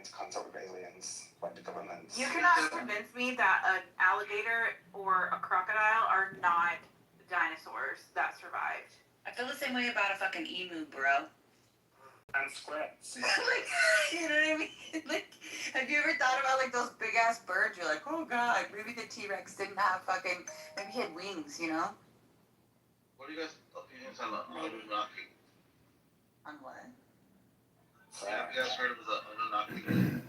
aliens, contact with aliens, like the government. You cannot convince me that an alligator or a crocodile are not dinosaurs that survived. I feel the same way about a fucking emu, bro. And squirts. Like, you know what I mean? Like, have you ever thought about like those big ass birds? You're like, oh god, maybe the T-Rex didn't have fucking, maybe he had wings, you know? What are you guys' opinions on Anunnaki? On what? Have you guys heard of the Anunnaki?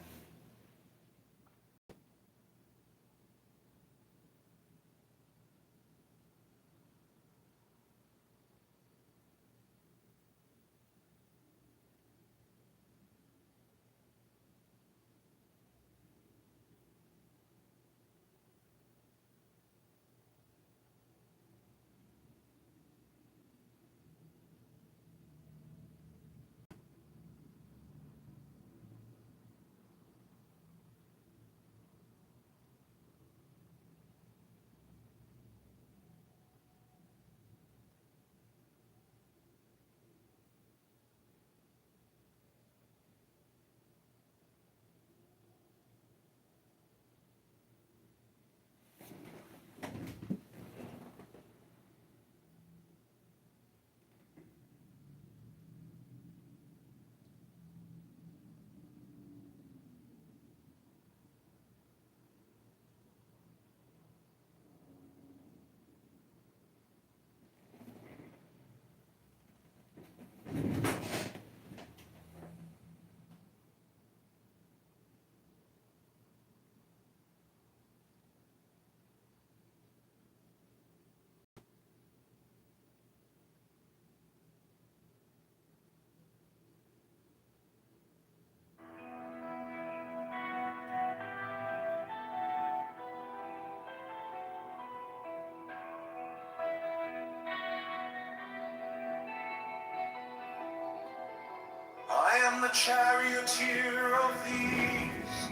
I am the charioteer of these,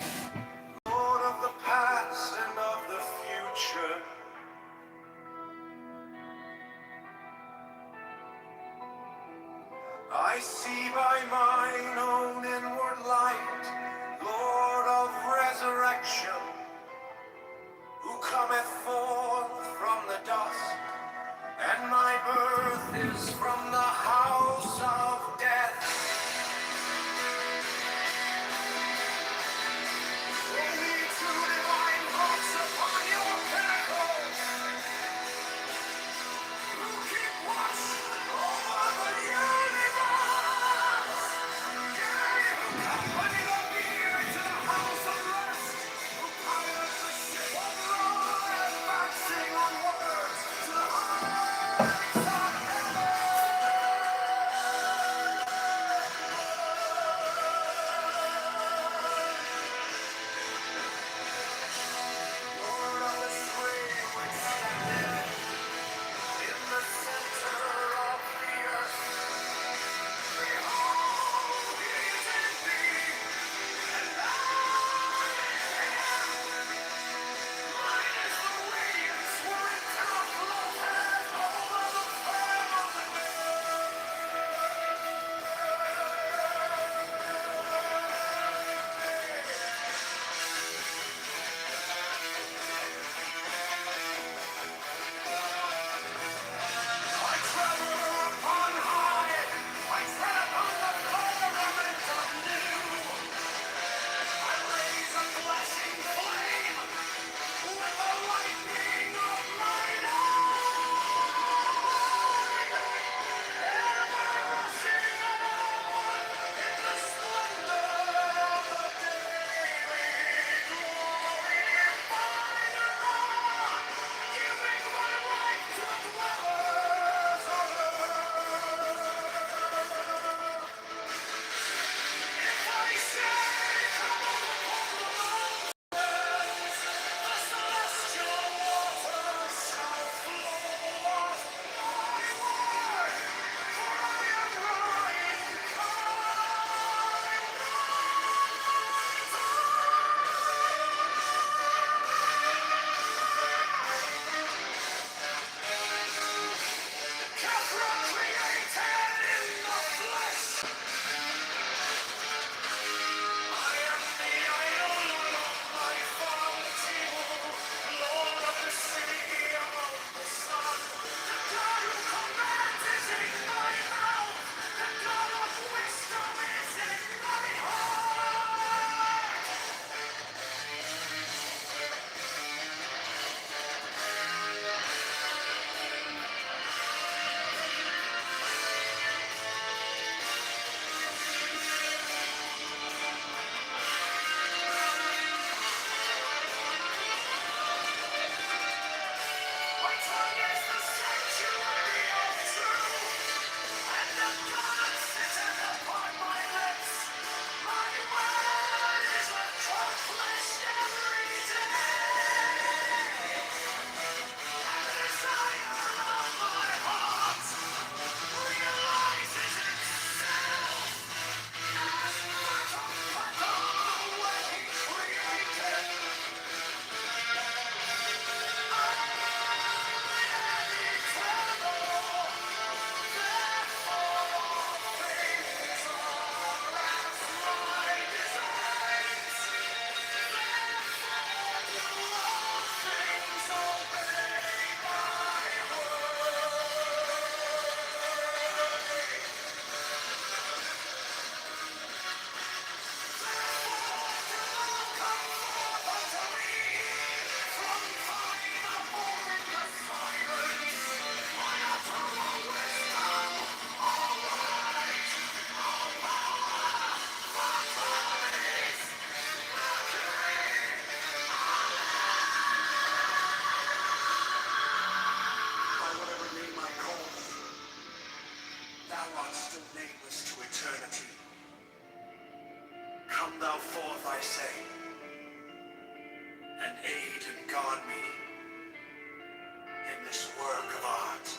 Lord of the past and of the future. I see by mine own inward light, Lord of resurrection, who cometh forth from the dust, and my birth is from the house of death. Come thou forth, I say, and aid and guard me in this work of art.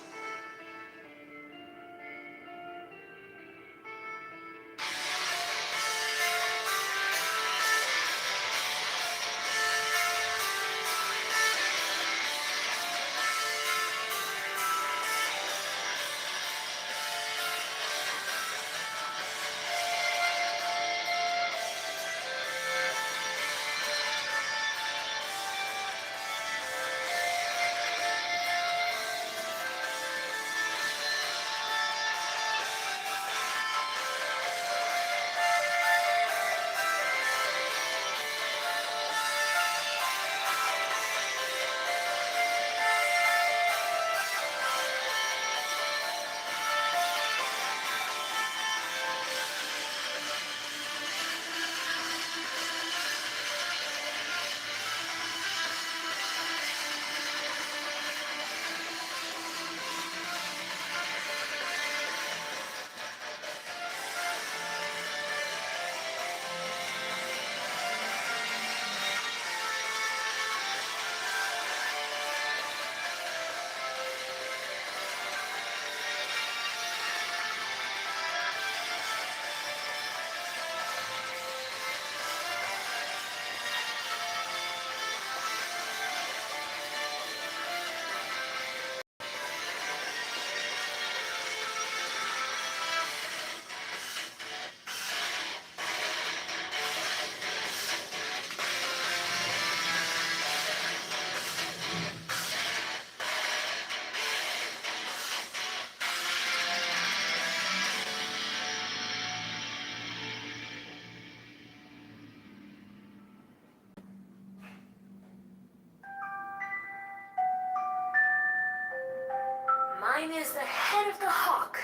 Mine is the head of the hawk.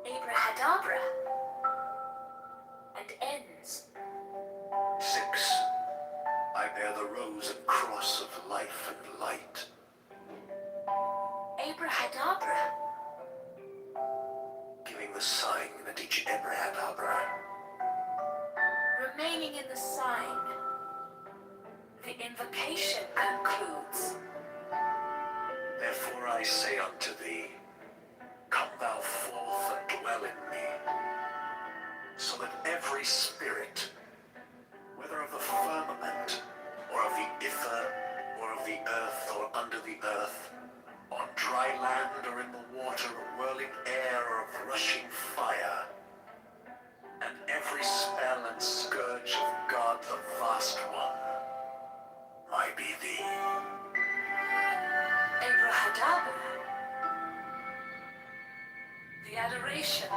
Abrahadabra. And ends. 6. I bear the rose and cross of life and light. Abrahadabra. Giving the sign that each Abrahadabra Remaining in the sign. The invocation concludes. Therefore I say unto thee, come thou forth and dwell in me, so that every spirit, whether of the firmament, or of the ether, or of the earth, or under the earth, on dry land or in the water, or whirling air, or of rushing fire, and every spell and scourge of God the Vast One, might be thee. Abrahadabra. The adoration.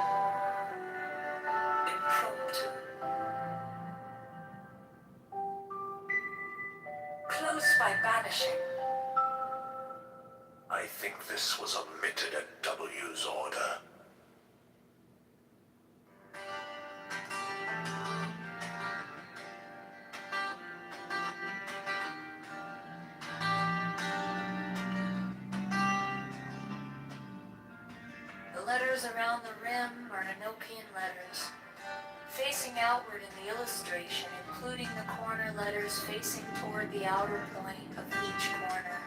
Impromptu. Close by banishing. I think this was omitted at W's order. The letters around the rim are Enochian letters, facing outward in the illustration, including the corner letters facing toward the outer point of each corner.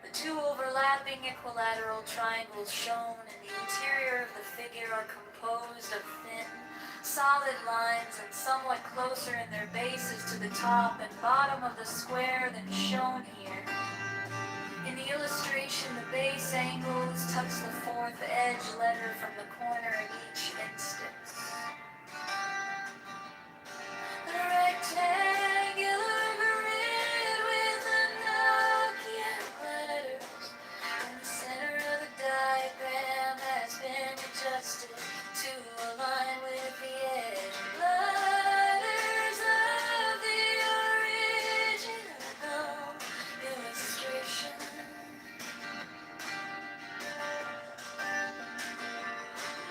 The two overlapping equilateral triangles shown in the interior of the figure are composed of thin, solid lines and somewhat closer in their bases to the top and bottom of the square than shown here. In the illustration, the base angles touch the fourth edge letter from the corner in each instance. The rectangular grid with Enochian letters in the center of the diagram has been adjusted to align with the edge letters of the original illustration.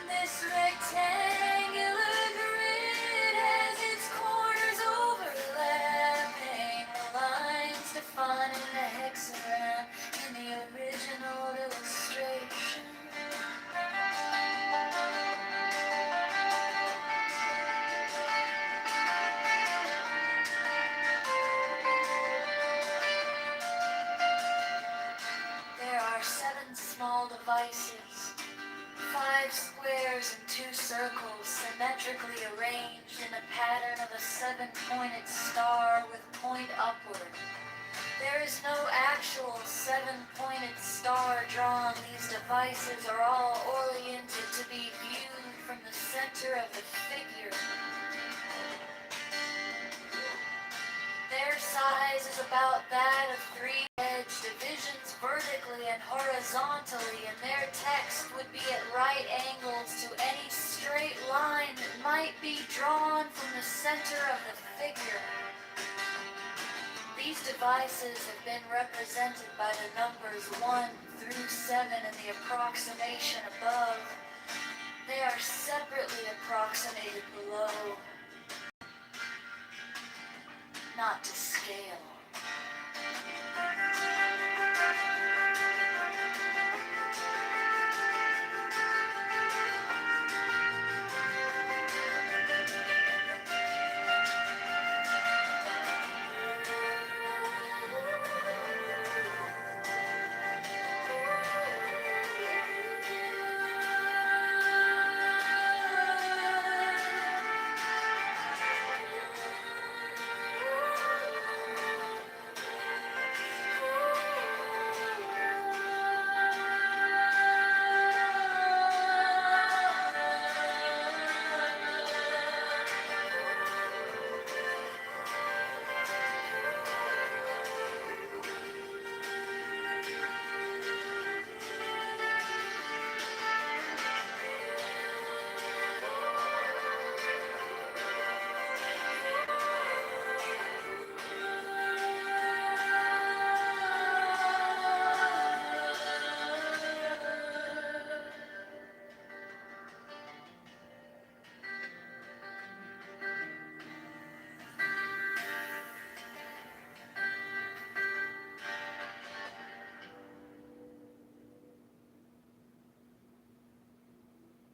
This rectangle circles symmetrically arranged in a pattern of a 7-pointed star with point upward. There is no actual 7-pointed star drawn. These devices are all oriented to be viewed from the center of the figure. Their size is about that of 3 edge divisions vertically and horizontally, and their text would be at right angles to any straight line that might be drawn from the center of the figure. These devices have been represented by the numbers 1 through 7 in the approximation above. They are separately approximated below. Not to scale.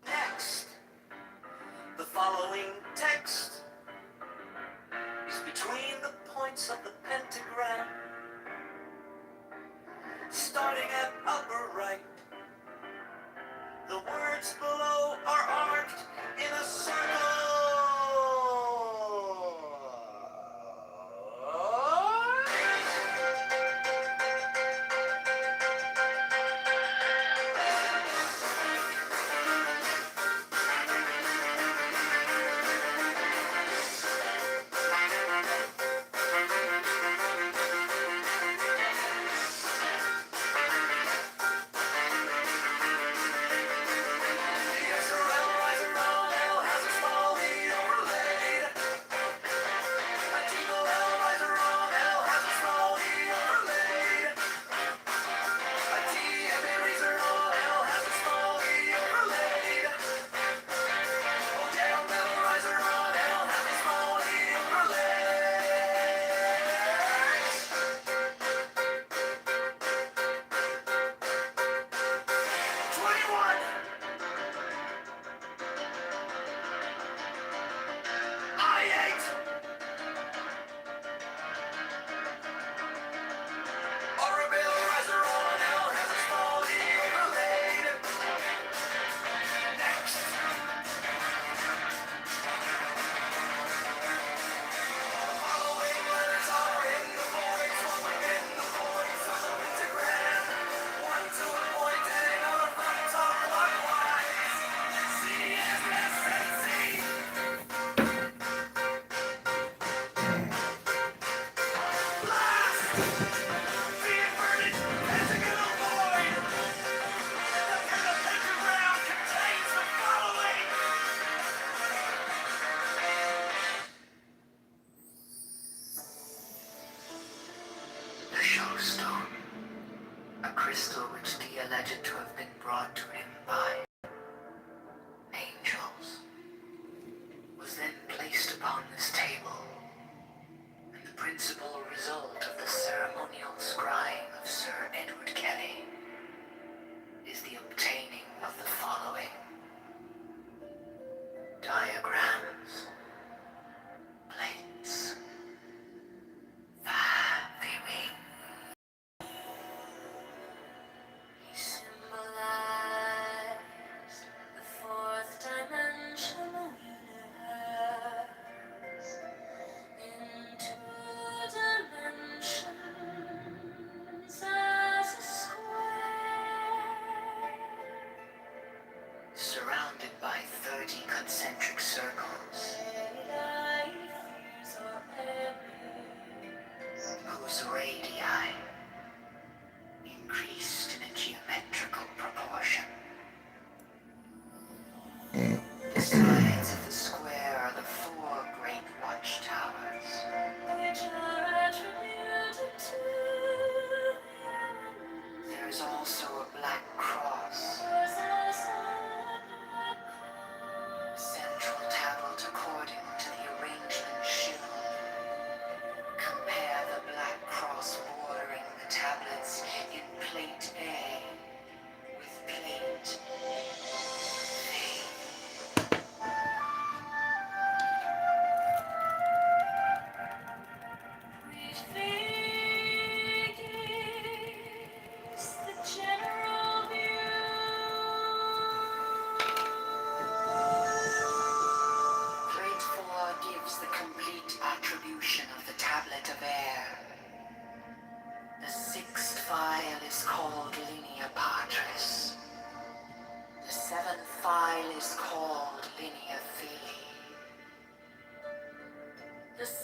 Next, the following text is between the points of the pentagram, starting at upper right. The words below are arced in a circle. A crystal which T alleged to have been brought to him by angels, was then placed upon this table, and the principal result of the ceremonial scrying of Sir Edward Kelly is the obtaining of the following diagrams, plates, viewing. He symbolized the 4th dimension.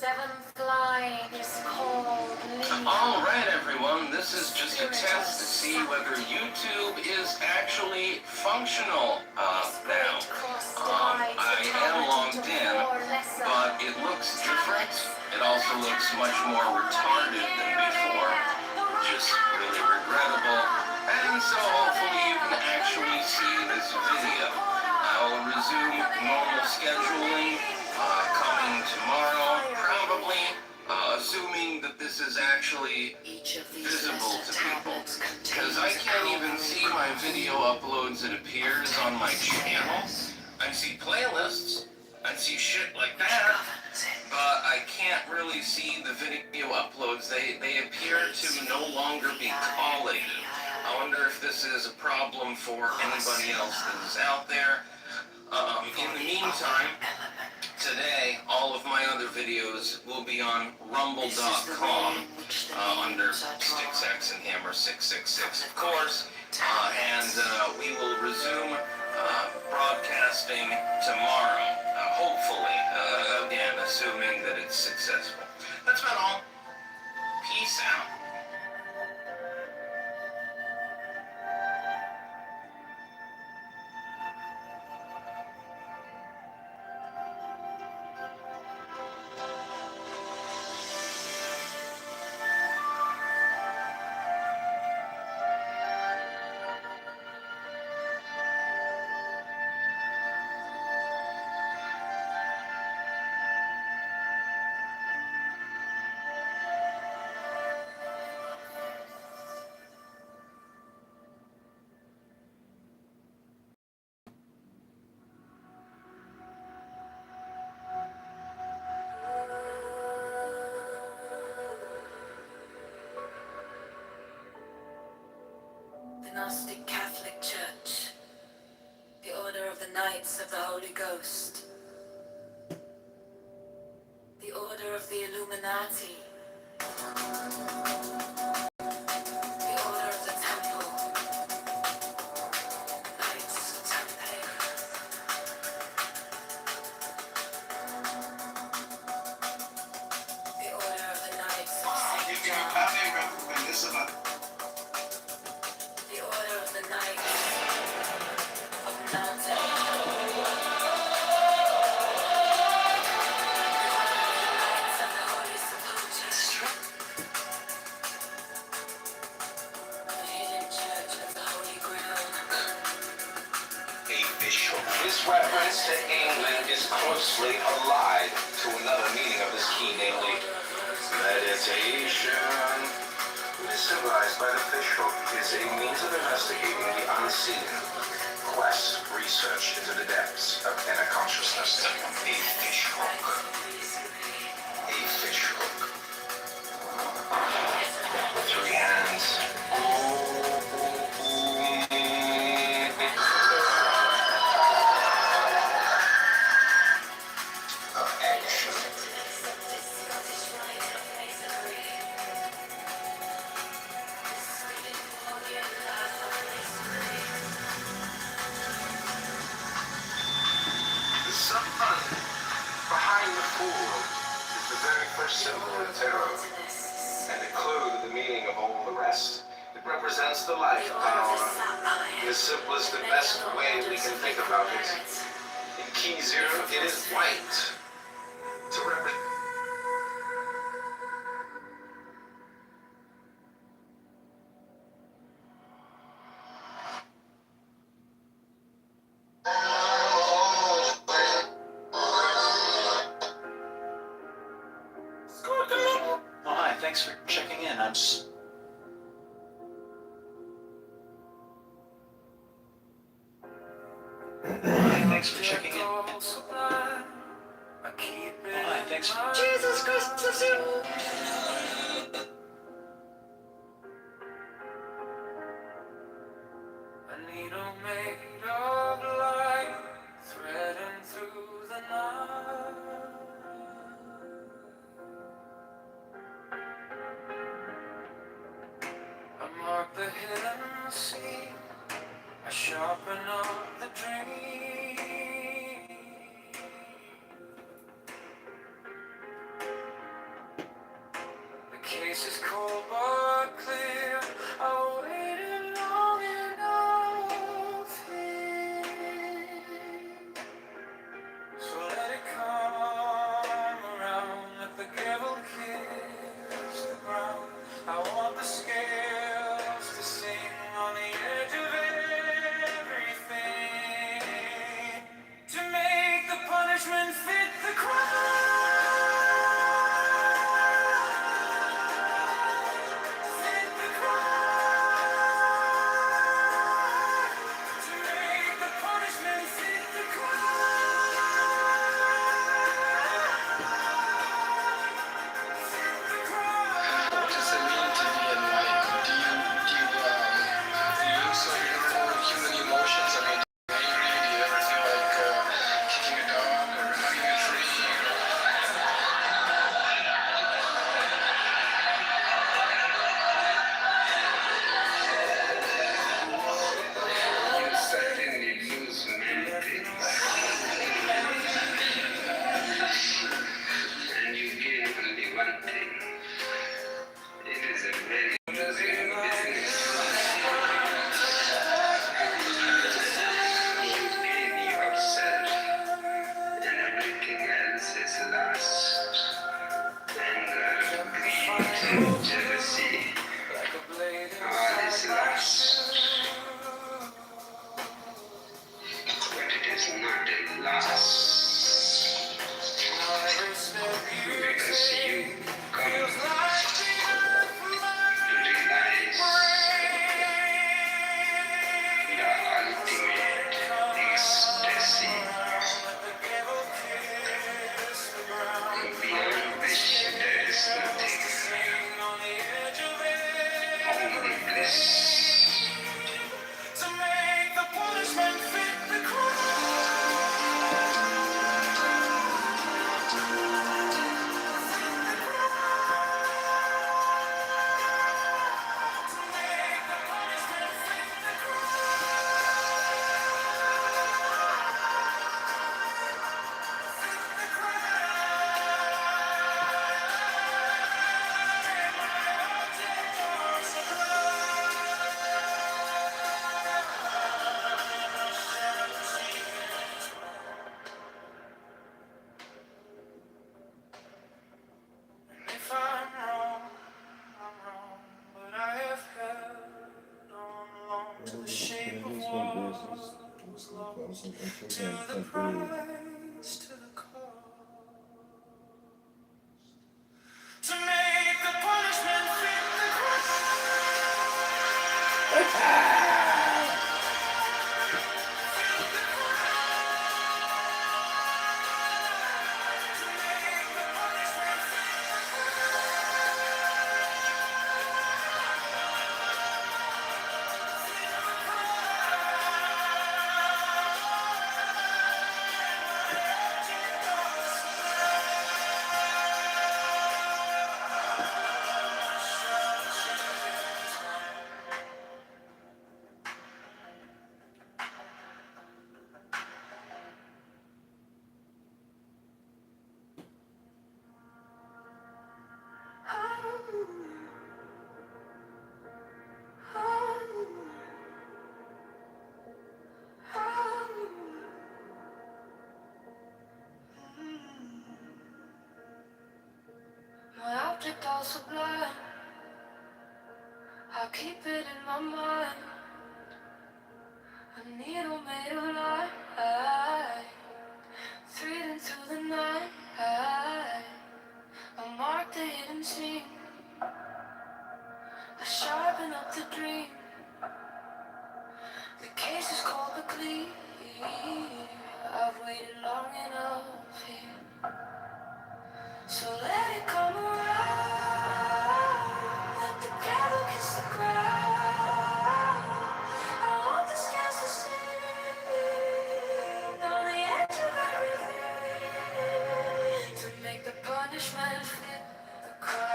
seventh line is called Linear. Alright everyone, this is just a test to see whether YouTube is actually functional now. I am logged in, but it looks different. It also looks much more retarded than before, which is really regrettable. And so hopefully you can actually see this video. I will resume normal scheduling coming tomorrow, probably, assuming that this is actually visible to people. Because I can't even see my video uploads that appears on my channel. I see playlists, I see shit like that, but I can't really see the video uploads. They appear to no longer be collated. I wonder if this is a problem for anybody else that is out there. In the meantime, today, all of my other videos will be on rumble.com under StixX and Hammer 666, of course, and we will resume broadcasting tomorrow, hopefully, again, assuming that it's successful. That's about all. Peace out. The Gnostic Catholic Church, the Order of the Knights of the Holy Ghost, the Order of the Illuminati, the Order of the Temple, Knights Templar, the Order of the Knights of St. John, the Order of the Knights of Mountain, Knights of the Holy Sepulchre, the Hidden Church of the Holy Grail. A bishop. This reference to England is closely allied to another meaning of this key, namely meditation. It is symbolized by the fishhook is a means of investigating the unseen, quest research into the depths of inner consciousness. A fishhook. A fishhook. 3 hands. Of action. The sun behind the fool is the very first symbol of the tarot, and the clue to the meaning of all the rest. It represents the life power in the simplest and best way we can think about it. In key 0, it is white to represent. Oh, hi, thanks for checking in. I'm just... Hi, thanks for checking in. Oh, hi, thanks for... Jesus Christ, loves you! A needle made of light, threading through the night. I mark the hidden sea, I sharpen up the dream. Space is cold but clear. I waited long enough here. So let it come around. Let the gavel kiss the ground. I want the scales to sing on the edge of everything, to make the punishment fit the crime. Fit the crime. To make the punishment fit the crime. Fit the crime. What does it mean to be enlightened? Do you lose all your human emotions? I mean, do you get angry? Do you ever feel like kicking a dog or hugging a tree? You certainly lose many things. And you gain only one thing. It is a very losing business. You gain yourself, and everything else is lost. Anger, greed, jealousy, all is lost. But it is not a loss, because you come to realize the ultimate ecstasy, beyond which there is nothing, only bliss. To make the punishment fit the If I'm wrong, but I have held on long to the shape of what was lost, to the price, to the cost, to make the punishment fit the My object all sublime, I keep it in my mind. A needle made of light, threading through the night. I mark the hidden scene, I sharpen up the dream. The case is cold but clear. I've waited long enough here, so let it come around. Let the devil kiss the ground. I want the scales to sing on the edge of everything, to make the punishment fit the crime.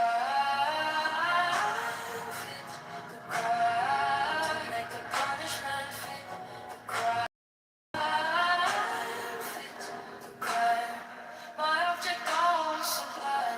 Fit the crime. Make the punishment fit the crime. Fit the crime. My object all sublime.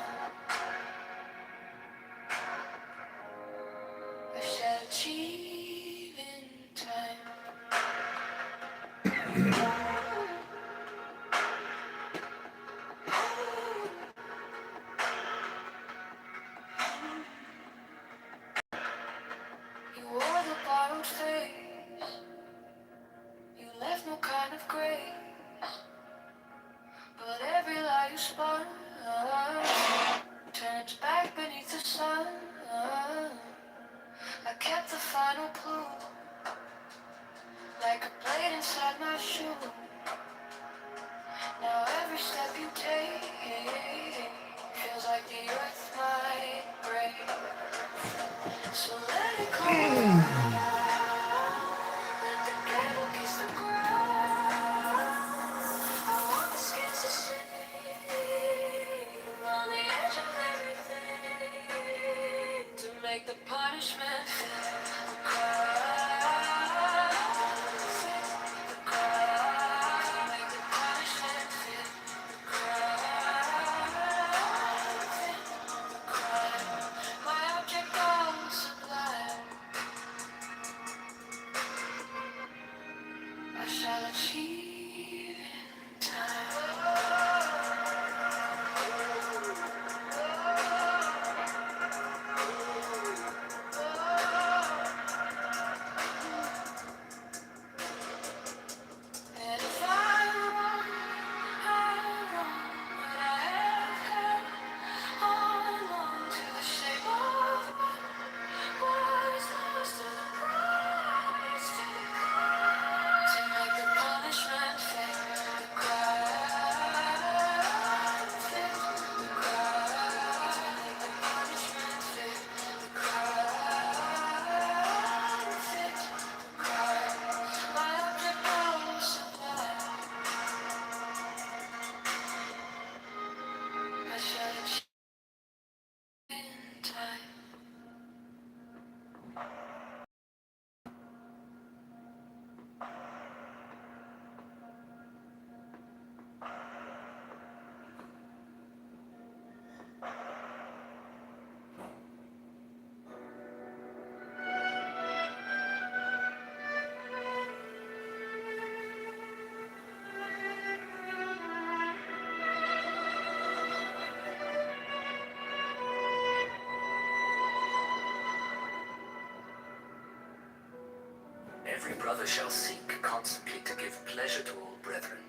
every brother shall seek constantly to give pleasure to all brethren,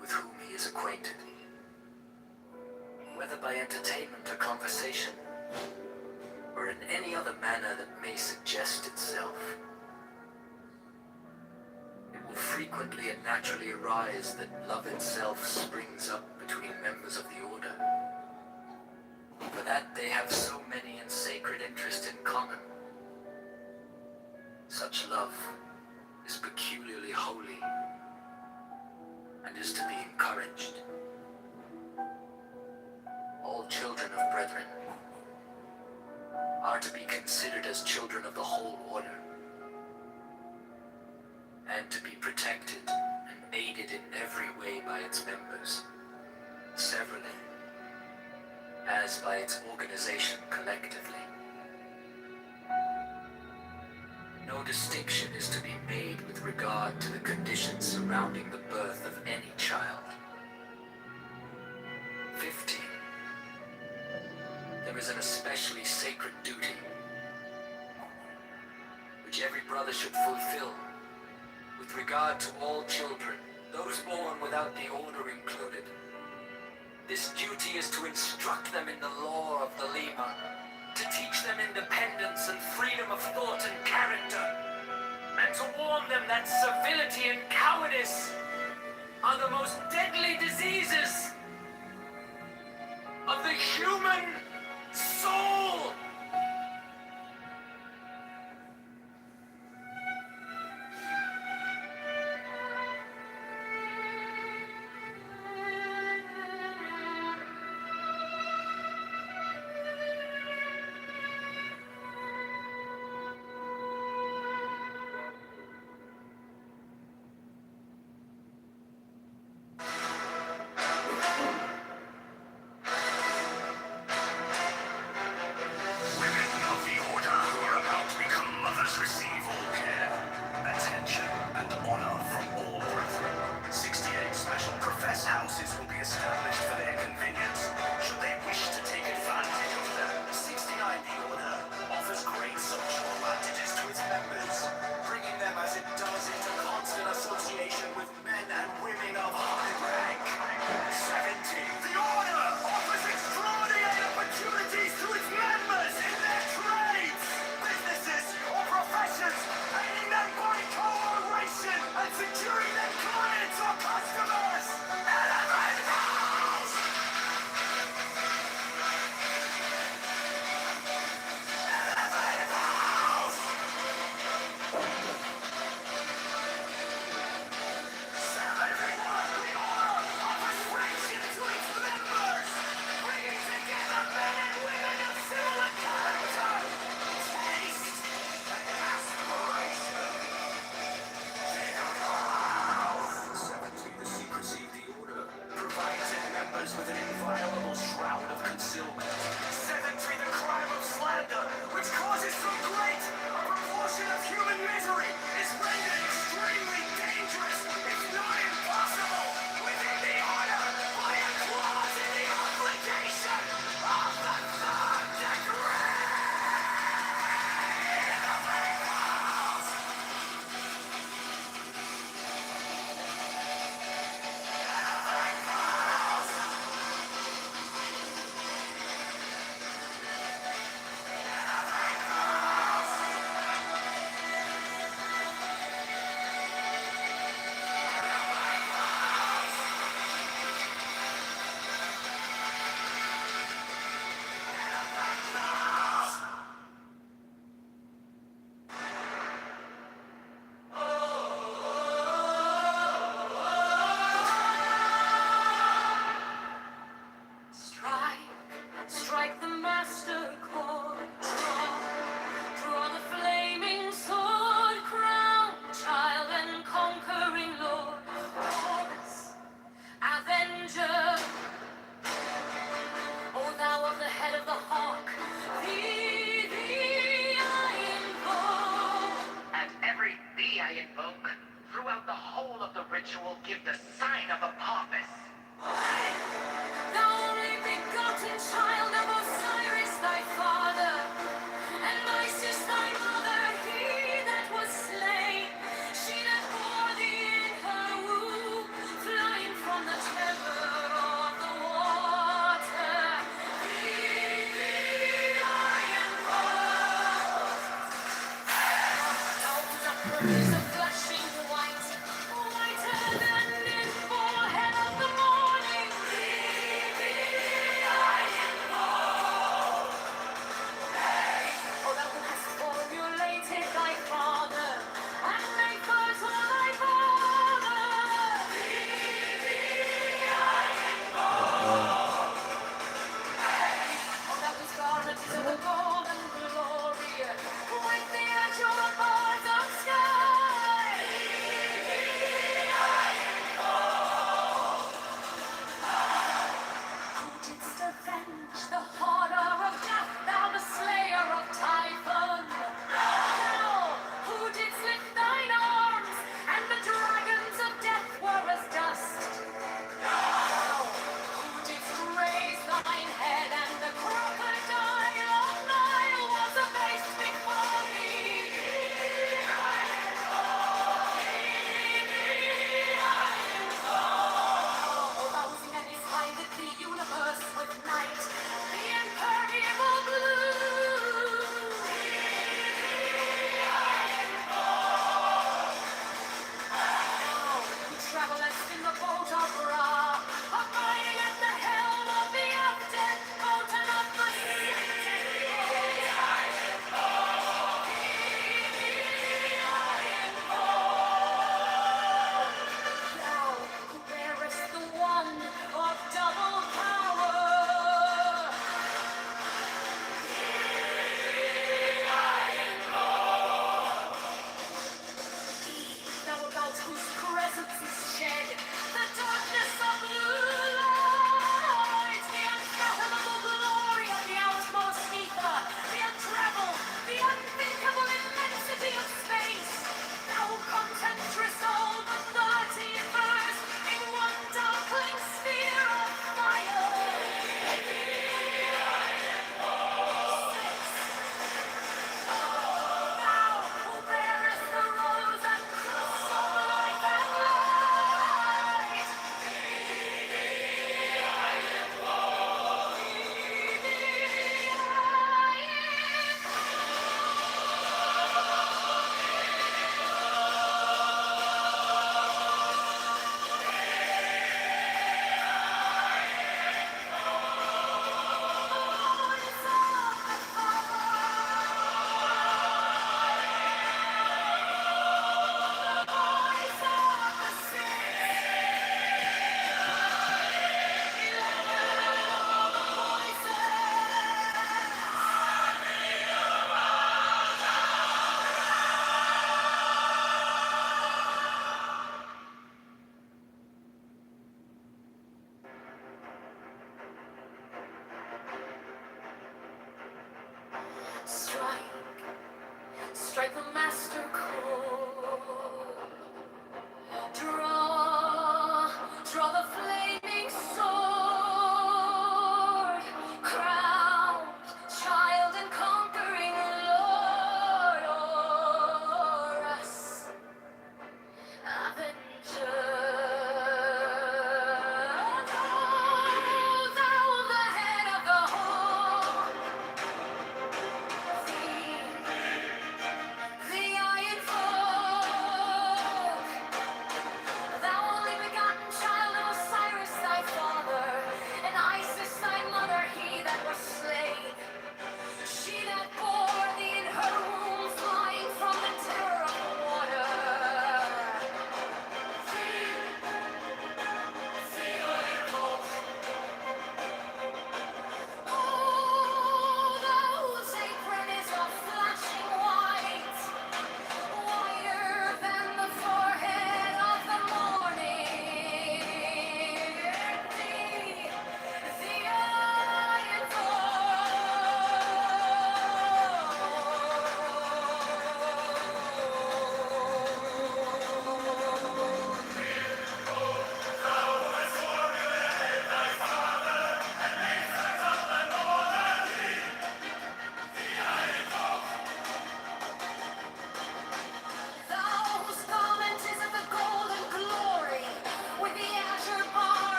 with whom he is acquainted, whether by entertainment or conversation, or in any other manner that may suggest itself. It will frequently and naturally arise that love itself springs up between members of the order, for that they have so many and sacred interests in common. Such love is peculiarly holy and is to be encouraged. All children of brethren are to be considered as children of the whole order, and to be protected and aided in every way by its members, severally, as by its organization collectively. No distinction is to be made with regard to the conditions surrounding the birth of any child. 15. There is an especially sacred duty which every brother should fulfill with regard to all children, those born without the order included. This duty is to instruct them in the law of the Lima, to teach them independence and freedom of thought and character, and to warn them that servility and cowardice are the most deadly diseases of the human soul.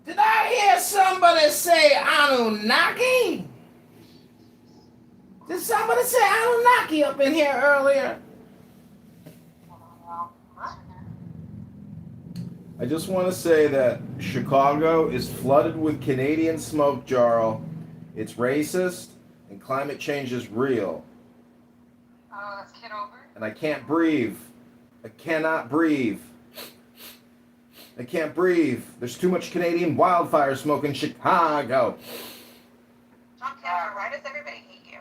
Did I hear somebody say Anunnaki? Did somebody say Anunnaki up in here earlier? I just want to say that Chicago is flooded with Canadian smoke, Jarl. It's racist, and climate change is real. Oh, that's Kitover. And I can't breathe. I cannot breathe. I can't breathe. There's too much Canadian wildfire smoke in Chicago. John Kitover, why does everybody hate you?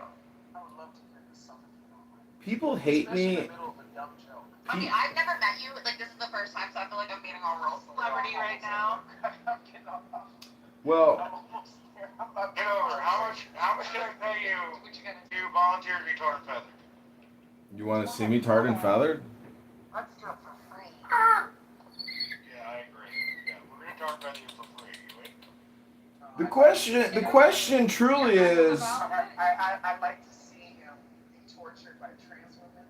I would love to hear this song if you don't mind. People hate Especially in me. the middle of a dumb joke. I mean, I've never met you. Like, this is the first time, so I feel like I'm being a real celebrity right now. I'm getting off. Well, I'm almost there. I'm about to Get over. How much can I pay you What you gonna do? to volunteer to be tarred and feathered? you want to see me tarred and feathered? Let's do it for free. Yeah, I agree. Yeah, we're gonna tar and feather you for free. You wait. The question truly is. I'd like to see him be tortured by trans women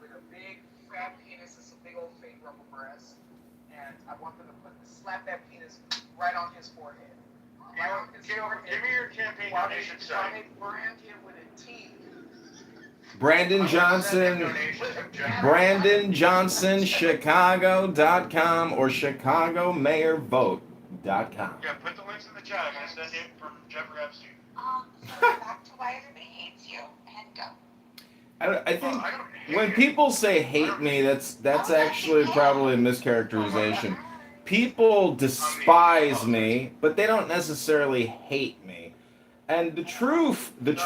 with a big fat penis and some big old fake rubber breasts, and I want them to slap that penis right on his forehead. Give me your campaign donation site. Brandon with a T. Brandon Johnson, Brandon Johnson, Chicago.com or ChicagoMayorVote.com. Yeah, put the links in the chat. I'm gonna send it from Jeffrey Epstein. So back to why everybody hates you and go. I think when people say hate me, that's actually probably a mischaracterization. People despise me, but they don't necessarily hate me. And the truth. I think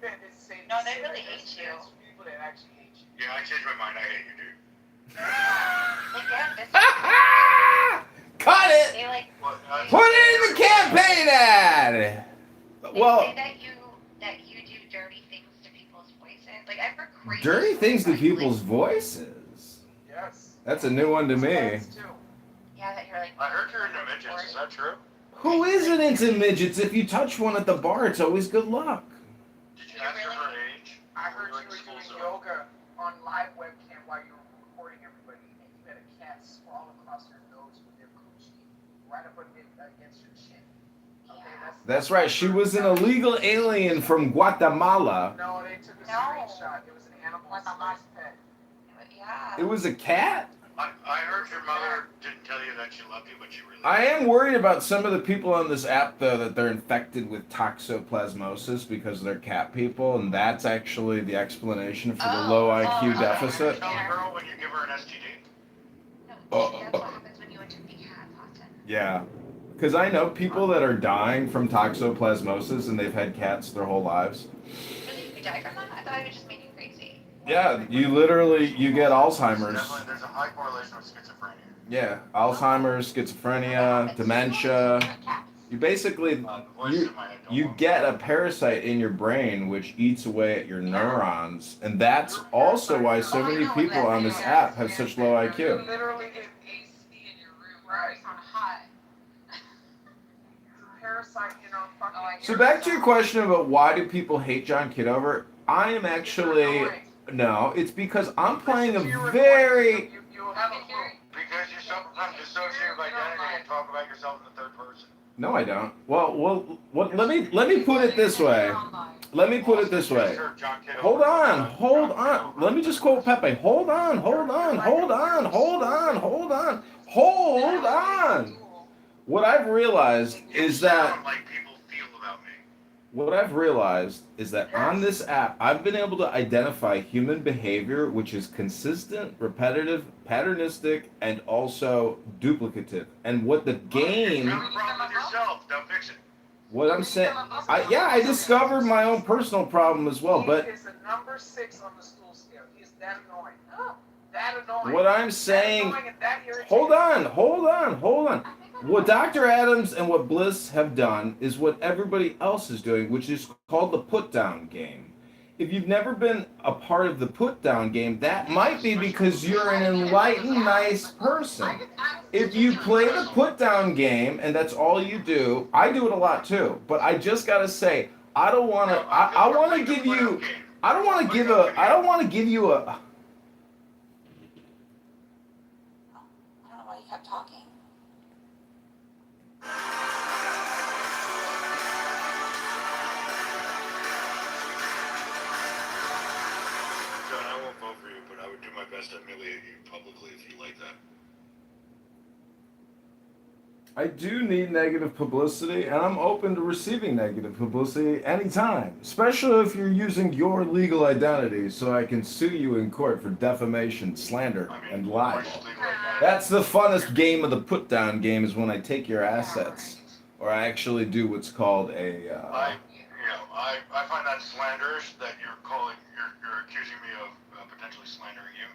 that it's safe. No, they really hate you. There's people that actually hate you. Yeah, I changed my mind. I hate you, dude. Cut it! They like What? Put it in the campaign ad! they Well, say that you do dirty things to people's voices. Like I've heard crazy dirty things to stories, like, people's voices. Yes. That's a new one to me. Yes, too. yeah, that you're like. I heard you're into midgets. Is that true? Who isn't into midgets? If you touch one at the bar, it's always good luck. Did you ask her her age? I heard you During were school doing zone? yoga on live webcam while you were recording everybody, and you had a cat sprawl across your nose with their coochie right up against your chin. Okay, That's right. She was an illegal alien from Guatemala. No, they took a No. screenshot. It was an animal Guatemala. pet. Yeah. It was a cat? I heard your mother didn't tell you that she loved you, but she really I am worried about some of the people on this app, though, that they're infected with toxoplasmosis because they're cat people, and that's actually the explanation for the low IQ deficit. Tell a girl when you give her an STD. No, that's what happens when you attack the cat, Austin. Yeah. Because I know people that are dying from toxoplasmosis, and they've had cats their whole lives. Really, you die from that? I thought it would just make you crazy. Yeah, you get Alzheimer's. Definitely, there's a high correlation with schizophrenia. Yeah, Alzheimer's, schizophrenia, dementia. You basically, The voice in my head don't you want get a parasite in your brain which eats away at your neurons, and that's also why so many people on this app have such low You IQ. literally get AC in your room, right? It's on hot. Parasite in our fucking. So back to your question about why do people hate John Kitover, I am actually, no, it's because I'm playing a very, You have a clue. Because you suffer from dissociative identity and talk about yourself in the third person. no I don't. Well, let me put it this way. Let me put it this way. Sure, John Kiddo- Hold on. John Kiddo- Let me just quote Pepe. Hold on. What I've realized is that Sound like people feel about me. on this app, I've been able to identify human behavior which is consistent, repetitive, patternistic, and also duplicative. And what the You game, have a problem with yourself. Don't fix it. what I'm saying, I discovered my own personal problem as well, but He is a number 6 on the stool scale. He is that annoying. That annoying. what I'm That saying, annoying and that irritating. hold on. What Dr. Adams and what Bliss have done is what everybody else is doing, which is called the put-down game. If you've never been a part of the put-down game, that might be because you're an enlightened, nice person. If you play the put-down game and that's all you do, I do it a lot too. But I just gotta say, I don't want to. I want to give you. I don't want to give a. I don't want to give you a. I don't know why you kept talking. John, I won't vote for you, but I would do my best to humiliate you publicly if you like that. I do need negative publicity, and I'm open to receiving negative publicity anytime, especially if you're using your legal identity so I can sue you in court for defamation, slander, and libel. That's the funnest game of the put-down game is when I take your assets, or I actually do what's called a, I find that slanderous that you're accusing me of potentially slandering you.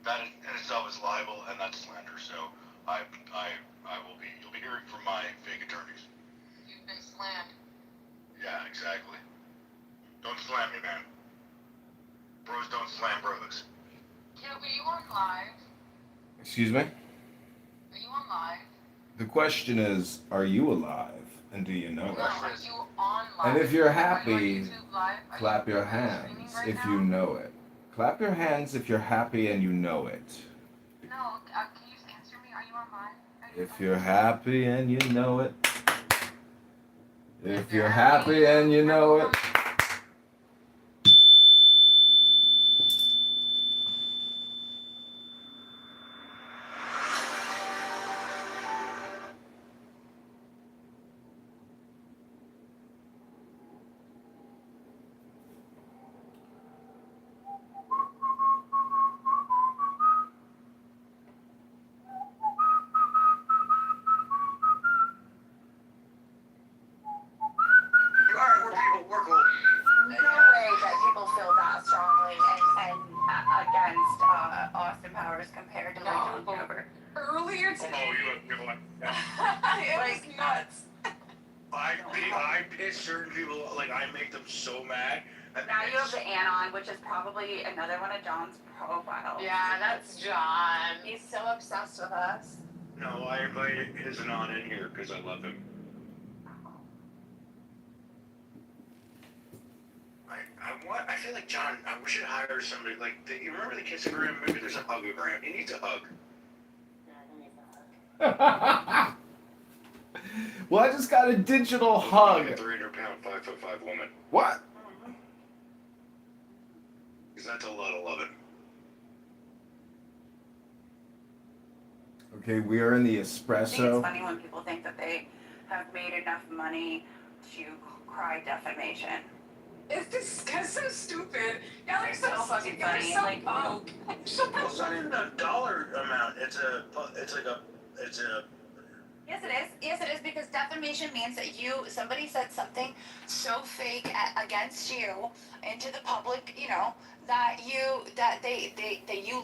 That in itself is libel, and that's slander. So you'll be hearing from my fake attorneys. You've been slammed. Yeah, exactly. Don't slam me, man. Bros don't slam bros. Kid, were you on live? excuse me? Are you on live? The question is, are you alive, and do you know No, it? are you on live? And if you're Are you on happy, YouTube Live? Are clap you your streaming hands right if now? you know it. Clap your hands if you're happy and you know it. No, can you just answer me? Are you on live? If you're happy and you know it. If you're happy and you know it. You are, we're people, we're cool. No way that people feel that strongly and against Austin Powers compared to like Kitover. Earlier Oh, today, you have people like it was nuts. I piss certain people, like, I make them so mad. Now you have the Anon, which is probably another one of John's profiles. Yeah, that's John. He's so obsessed with us. No, I invited his Anon in here because I love him. I feel like John, we should hire somebody like, you remember the kissogram? Maybe there's a hugogram. He needs a hug. Well, I just got a digital hug. Like a 300-pound, 5'5" woman. What? Because that's a lot of loving. Okay, we are in the I think it's espresso. funny when people think that they have made enough money to cry defamation. It's kind of so stupid. Y'all are so fucking y'all are funny. so Like, woke. Well, it's not even a dollar amount. It's a. Yes, it is. Yes, it is, because defamation means that somebody said something so fake against you into the public, you know, that you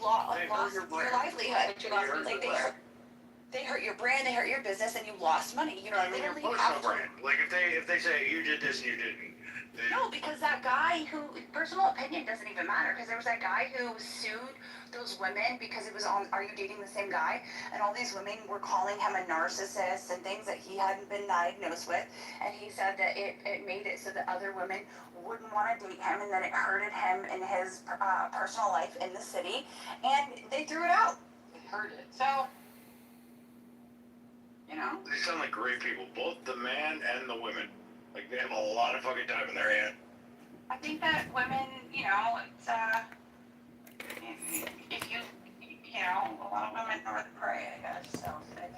lost your livelihood. They hurt your brand, they hurt your business, and you lost money. You know, I mean, your personal brand. Like if they say you did this and you didn't. No, because that guy personal opinion doesn't even matter, because there was that guy who sued those women because it was on Are You Dating the Same Guy? And all these women were calling him a narcissist and things that he hadn't been diagnosed with. And he said that it made it so that other women wouldn't want to date him, and that it hurted him in his personal life in the city. And they threw it out. They heard it. So, you know. They sound like great people, both the man and the women. Like they have a lot of fucking time in their hand. I think that women, you know, it's if you know, a lot of women are the prey, I guess. So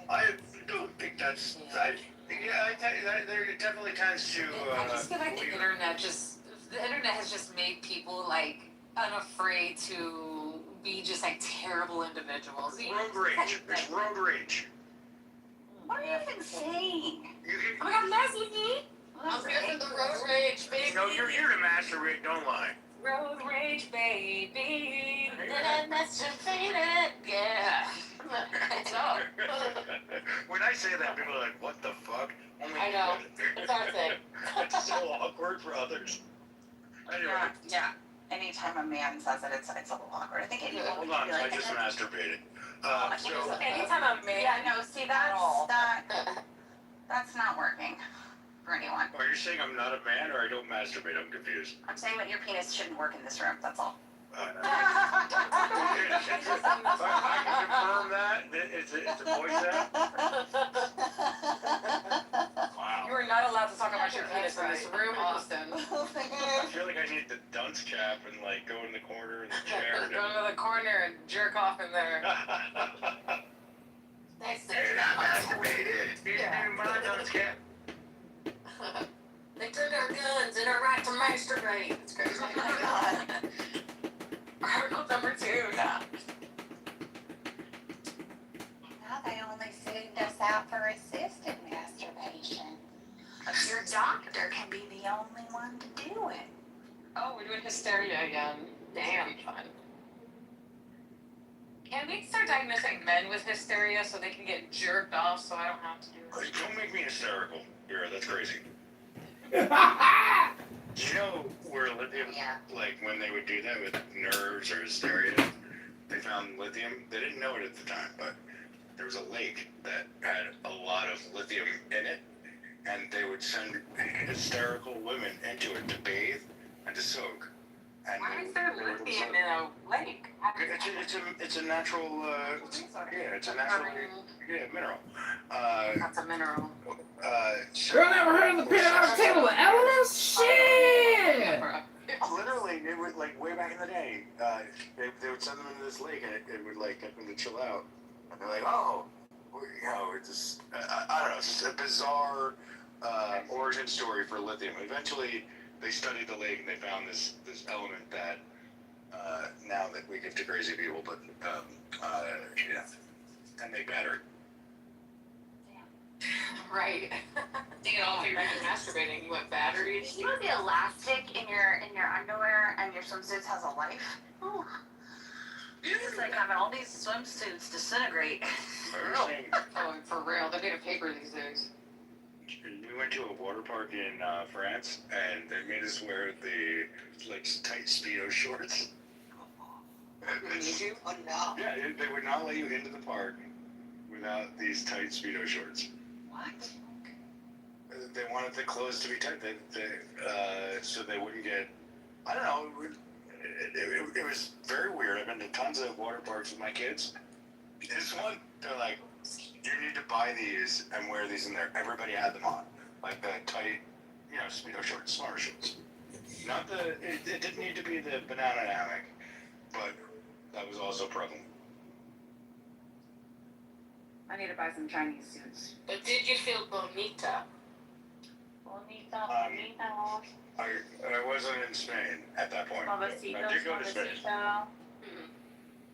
I don't think that's. I tell you that there definitely tends to. I just feel like the internet has just made people like unafraid to be just like terrible individuals. Road rage. It's road rage. what are you even saying? Oh my God, Leslie! I'm here for the road rage, baby. No, you're here to masturbate. Don't lie. Road rage, baby. Then I masturbated. Yeah. What's up? When I say that, people are like, "What the fuck?" Only I know. It's our thing. It's so awkward for others. Anyway, Yeah. Anytime a man says it, it's a little awkward. I think anyone hold would on. be I like, just masturbated. So Anytime a man. yeah, no, see, that's not working for anyone. are you saying I'm not a man or I don't masturbate? I'm confused. I'm saying that your penis shouldn't work in this room. That's all. I can confirm that. It's a voice app. Wow. You are not allowed to talk about your penis in this room, Austin. I feel like I need the dunce cap and like go in the corner in the chair. Go to the corner and jerk off in there. Nice. Hey, I masturbated. Yeah. My dunce cap. They took our guns and our right to masturbate. It's crazy. Oh my God. Article number 2. Yeah. Now they only send us out for assisted masturbation. Your doctor can be the only one to do it. Oh, we're doing hysteria again. Damn, fun. Can we start diagnosing men with hysteria so they can get jerked off so I don't have to do it? Don't make me hysterical. Vera, that's crazy. Do you know where lithium, like when they would do that with nerves or hysteria, they found lithium? They didn't know it at the time, but there was a lake that had a lot of lithium in it, and they would send hysterical women into it to bathe and to soak. And Why is there they would be in a lake. It's a natural. It's a natural. Mineral. That's a mineral. Girl, never heard of the periodic table of elements? Shit! Literally, it would like way back in the day. They would send them into this lake, and it would like get them to chill out. And they're like, oh, it's just I don't know. It's just a bizarre origin story for lithium. Eventually, they studied the lake and they found this element that now that we give to crazy people, but and make battery. Right. You know, if you're masturbating, you want batteries? You know the elastic in your underwear and your swimsuits has a life? Oh. It's like having all these swimsuits disintegrate. Oh, for real. They're made of paper these days. We went to a water park in France, and they made us wear the like tight Speedo shorts. They need you? Oh no. Yeah, they would not let you into the park without these tight Speedo shorts. What? They wanted the clothes to be tight, so they wouldn't get. I don't know. It was very weird. I've been to tons of water parks with my kids. This one, they're like, you need to buy these and wear these in there. Everybody had them on, like the tight, Speedo shorts, smarter shorts. Not it didn't need to be the banana hammock, but that was also prevalent. I need to buy some Chinese suits. But did you feel bonita? I wasn't in Spain at that point. I did go to Spain. Mm-hmm.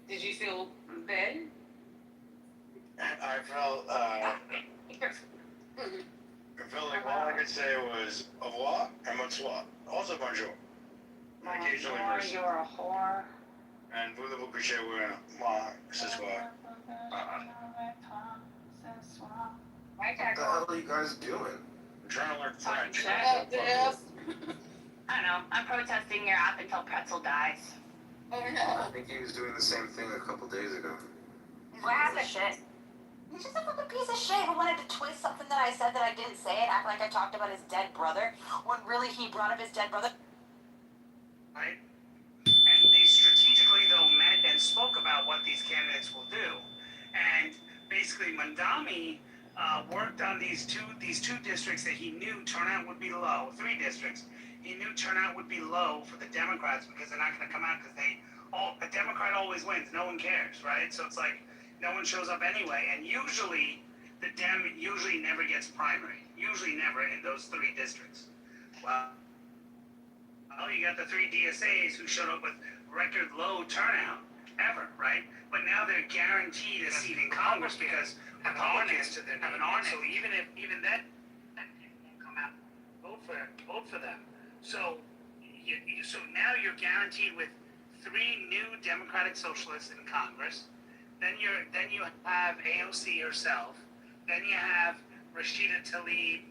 Did you feel big? I felt like all I could say was au revoir and bonsoir. Also bonjour. And occasionally merci. You're a whore. And voulez-vous coucher with moi ce soir? Right, What the hell are you guys doing? I'm trying to learn French. I don't know. I'm protesting your app until Pretzel dies. Oh I no. think he was doing the same thing a couple days ago. What happened? Shit. He's just a fucking piece of shit who wanted to twist something that I said that I didn't say and act like I talked about his dead brother when really he brought up his dead brother. Right? And they strategically, though, met and spoke about what these candidates will do. And basically, Mandami worked on these two districts that he knew turnout would be low. 3 districts he knew turnout would be low for the Democrats because they're not going to come out because a Democrat always wins. No one cares, right? So it's like no one shows up anyway. And usually the Dem never gets primary. Usually never in those 3 districts. Well, you got the 3 DSAs who showed up with record low turnout ever, right? But now they're guaranteed a seat in Congress because Republicans have an arm. So even then, people won't come out vote for them. So so now you're guaranteed with 3 new Democratic socialists in Congress. Then you have AOC herself. Then you have Rashida Tlaib.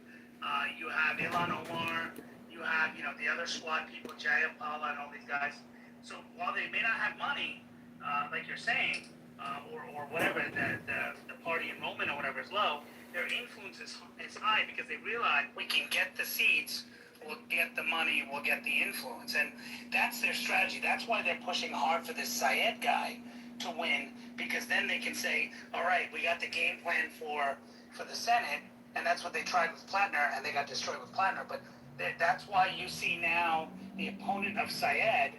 You have Ilhan Omar. You have the other squad people, Jayapal and all these guys. So while they may not have money, like you're saying, or whatever, the party enrollment or whatever is low, their influence is high because they realize we can get the seats, we'll get the money, we'll get the influence. And that's their strategy. That's why they're pushing hard for this Syed guy to win, because then they can say, all right, we got the game plan for the Senate, and that's what they tried with Plattner, and they got destroyed with Plattner. But that's why you see now the opponent of Syed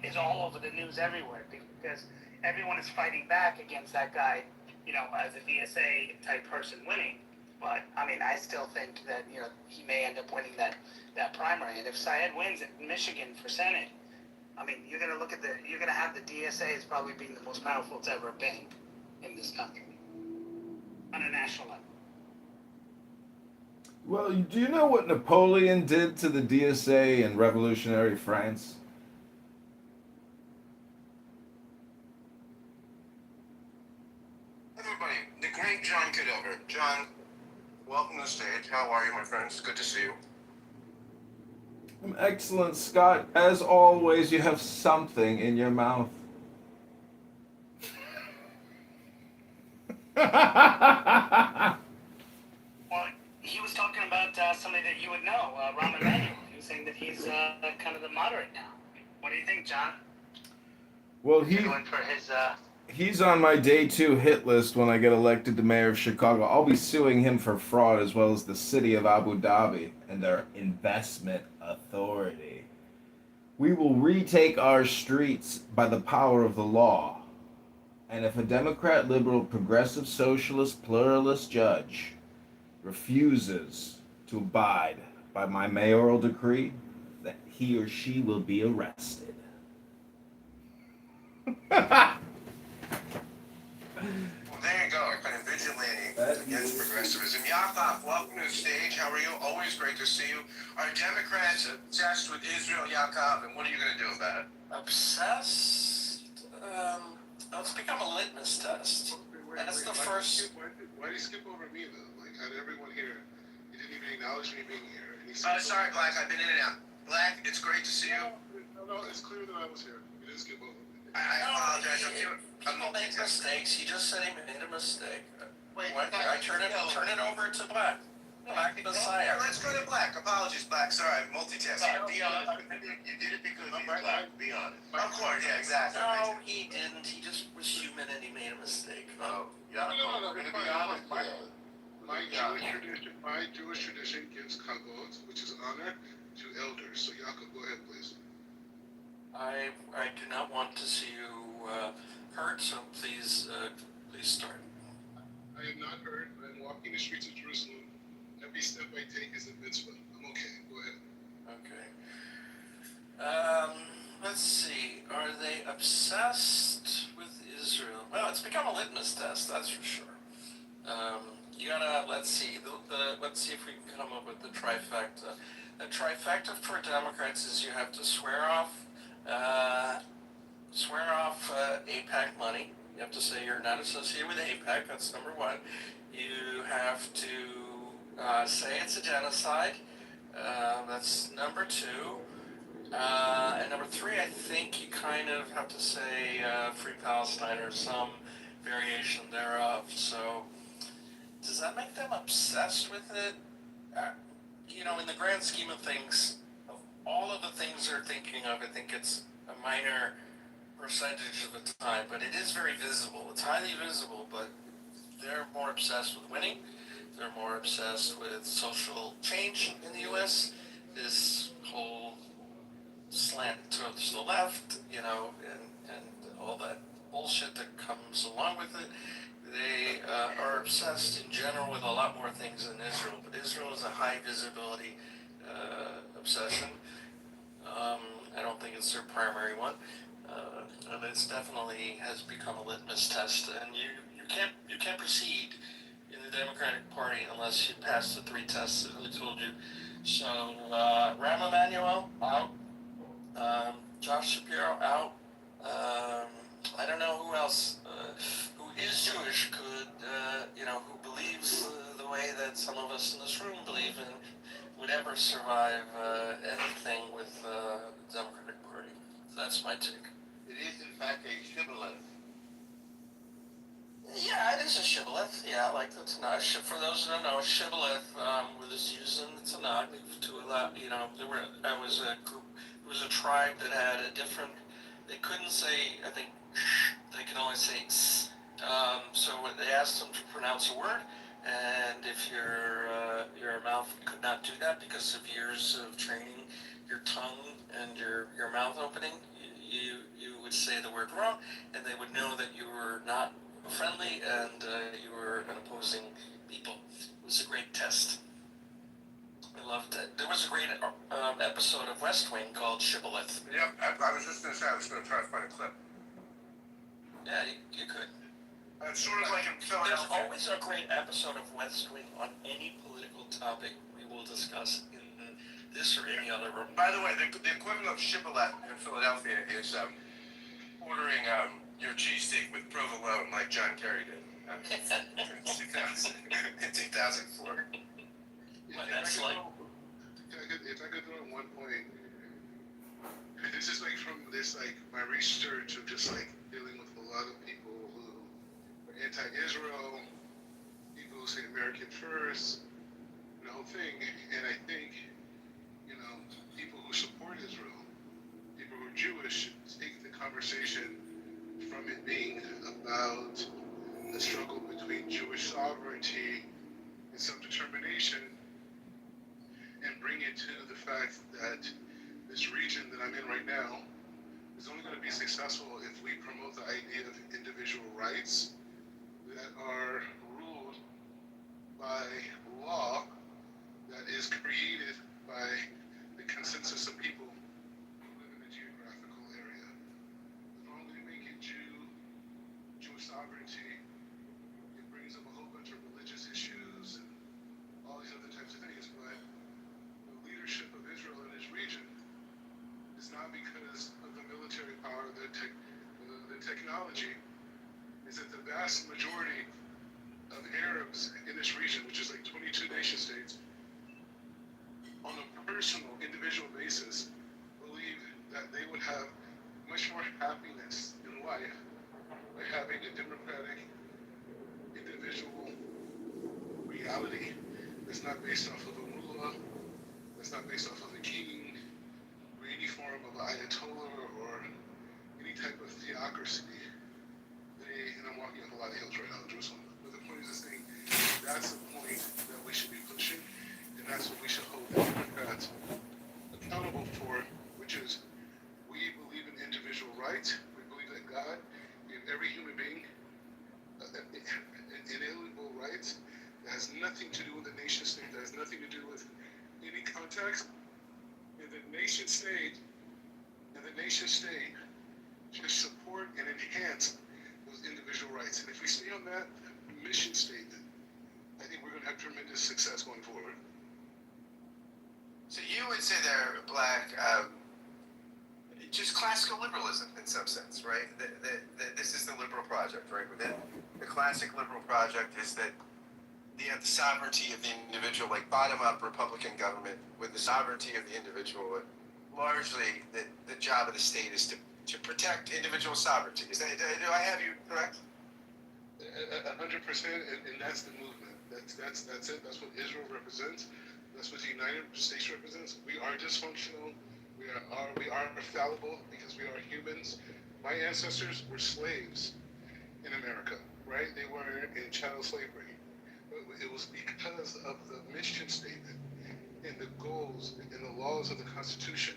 is all over the news everywhere, because everyone is fighting back against that guy, as a DSA type person winning. But I mean, I still think that he may end up winning that primary. And if Syed wins in Michigan for Senate, I mean, you're gonna have the DSA as probably being the most powerful it's ever been in this country on a national level. Well, do you know what Napoleon did to the DSA in revolutionary France? Everybody, the great John Kitover. John, welcome to the stage. How are you, my friends? Good to see you. I'm excellent, Scott. As always, you have something in your mouth. Well, he was talking about somebody that you would know, Rahm Emanuel. He was saying that he's kind of the moderate now. What do you think, John? Well, Going for his, he's on my day 2 hit list when I get elected to mayor of Chicago. I'll be suing him for fraud as well as the city of Abu Dhabi and their investment authority. We will retake our streets by the power of the law. And if a Democrat, liberal, progressive, socialist, pluralist judge refuses to abide by my mayoral decree, that he or she will be arrested. Well, there you go. Kind of vigilante against progressivism. Yakov, welcome to the stage. How are you? Always great to see you. Are Democrats obsessed with Israel, Yakov, and what are you going to do about it? Obsessed? It's become a litmus test. That's the first. Why do you skip over me though? Like, out of everyone here, you didn't even acknowledge me being here. And Sorry, Black. I've been in and out. Black, it's great to see you. No, it's clear that I was here. You didn't skip over me. I apologize. People make mistakes. He just said he made a mistake. Wait, I turn it over to Black. Black Messiah. Let's go to Black. Apologies, Black. Sorry, I'm multitasking. Be honest. You did it because he's Black. Be honest. Of course, yeah, exactly. No, he didn't. He just was human and he made a mistake. No, to be honest, my Jewish tradition gives kavod, which is honor, to elders. So Yaakov, go ahead, please. I do not want to see you hurt, so please start. I am not hurt. I am walking the streets of Jerusalem. Every step I take is a mitzvah. I'm okay. Go ahead. Okay. Let's see. Are they obsessed with Israel? Well, it's become a litmus test, that's for sure. You gotta, let's see. Let's see if we can come up with the trifecta. The trifecta for Democrats is you have to swear off AIPAC money. You have to say you're not associated with AIPAC. That's number one. You have to say it's a genocide. That's number two. And number three, I think you kind of have to say Free Palestine or some variation thereof. So, does that make them obsessed with it? In the grand scheme of things, of all of the things they're thinking of, I think it's a minor percentage of the time, but it is very visible. It's highly visible, but they're more obsessed with winning. They're more obsessed with social change in the U.S. This whole slant towards the left, and all that bullshit that comes along with it. They are obsessed in general with a lot more things than Israel, but Israel is a high visibility obsession. I don't think it's their primary one, and it's definitely has become a litmus test. And you can't proceed in the Democratic Party unless you pass the three tests that I told you. So Rahm Emanuel out, Josh Shapiro out. I don't know who else who is Jewish could who believes the way that some of us in this room believe in would ever survive anything with the Democratic Party. So that's my take. It is, in fact, a shibboleth. Yeah, it is a shibboleth. Yeah, like the Tanakh. For those who don't know, a shibboleth was used in the Tanakh to allow. There was a tribe that had a different. They couldn't say. I think they could only say. So they asked them to pronounce a word, and if your mouth could not do that because of years of training, your tongue and your mouth opening, you would say the word wrong, and they would know that you were not friendly and you were an opposing people. It was a great test. I loved it. There was a great episode of West Wing called Shibboleth. Yep, I was just going to say, I was going to try to find a clip. Yeah, you could. It's sort of like in Philadelphia. There's always a great episode of West Wing on any political topic we will discuss in this or any other room. By the way, the equivalent of shibboleth in Philadelphia is ordering your cheesesteak with provolone like John Kerry did in 2004. Well, that's like... If I could throw in one point, it's just like from this, like my research of just like dealing with a lot of people who are anti-Israel, people who say American first, the whole thing, and I think, people who support Israel, people who are Jewish, take the conversation from it being about the struggle between Jewish sovereignty and self-determination, and bring it to the fact that this region that I'm in right now is only going to be successful if we promote the idea of individual rights that are ruled by law that is created by the consensus of people who live in a geographical area. As long as we make it Jewish sovereignty, it brings up a whole bunch of religious issues and all these other types of things, but the leadership of Israel in this region is not because of the military power, the technology, is that the vast majority of Arabs in this region, which is like 22 nation states, on a personal, individual basis, believe that they would have much more happiness in life by having a democratic, individual reality that's not based off of a mullah, that's not based off of a king, or any form of ayatollah or any type of theocracy. And I'm walking up a lot of hills right now in Jerusalem. But the point is this thing, that's the point that we should be pushing, and that's what we should hold the Democrats accountable for, which is we believe in individual rights. We believe that God gave every human being inalienable rights that has nothing to do with the nation state, that has nothing to do with any context. And the nation state should support and enhance those individual rights. And if we stay on that mission statement, I think we're going to have tremendous success going forward. So you would say there, Black, just classical liberalism in some sense, right? This is the liberal project, right? The classic liberal project is that you have the sovereignty of the individual, like bottom-up Republican government with the sovereignty of the individual. Largely, the job of the state is to protect individual sovereignty. Do I have you correct? 100%, and that's the movement. That's it. That's what Israel represents. That's what the United States represents. We are dysfunctional. We are fallible because we are humans. My ancestors were slaves in America, right? They were in chattel slavery. But it was because of the mission statement and the goals and the laws of the Constitution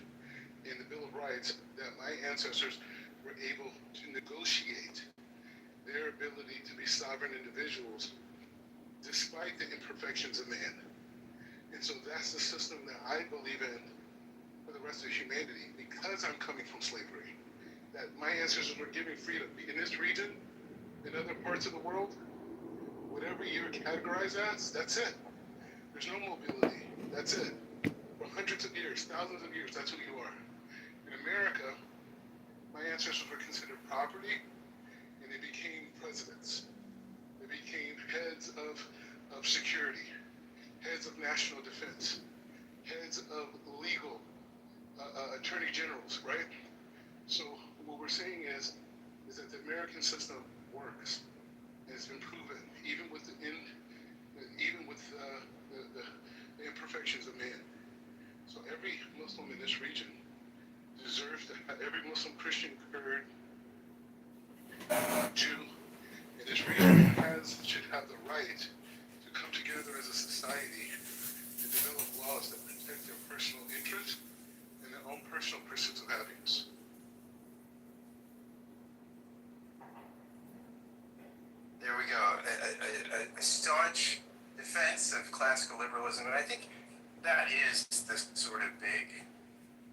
and the Bill of Rights that my ancestors were able to negotiate their ability to be sovereign individuals despite the imperfections of man. And so that's the system that I believe in for the rest of humanity, because I'm coming from slavery, that my ancestors were giving freedom. In this region, in other parts of the world, whatever you're categorized as, that's it. There's no mobility. That's it. For hundreds of years, thousands of years, that's who you are. In America, my ancestors were considered property, and they became presidents. They became heads of security, heads of national defense, heads of legal attorney generals, right? So what we're saying is that the American system works, and it's been proven, even with the imperfections of man. So every Muslim in this region deserves to have, every Muslim, Christian, Kurd, Jew in this region should have the right to come together as a society and develop laws that protect their personal interests and their own personal pursuits of happiness. There we go. A staunch defense of classical liberalism, and I think that is the sort of big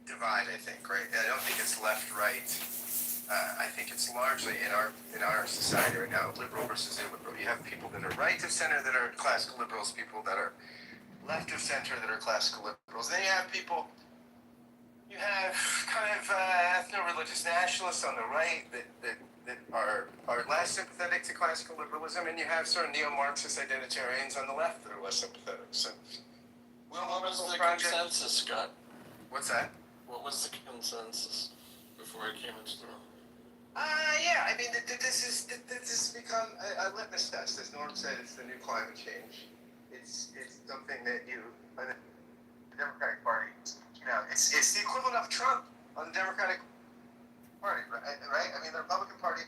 divide. I think, right? I don't think it's left-right. I think it's largely in our society right now, liberal versus illiberal. You have people that are right of center that are classical liberals, people that are left of center that are classical liberals. Then you have kind of ethno-religious nationalists on the right that are less sympathetic to classical liberalism, and you have sort of neo-Marxist identitarians on the left that are less sympathetic. So, What was the consensus, Scott? What's that? What was the consensus before I came into the room? Yeah, I mean, this has become a litmus test. As Norm said, it's the new climate change. It's something that the Democratic Party, it's the equivalent of Trump on the Democratic Party, right? I mean, the Republican Party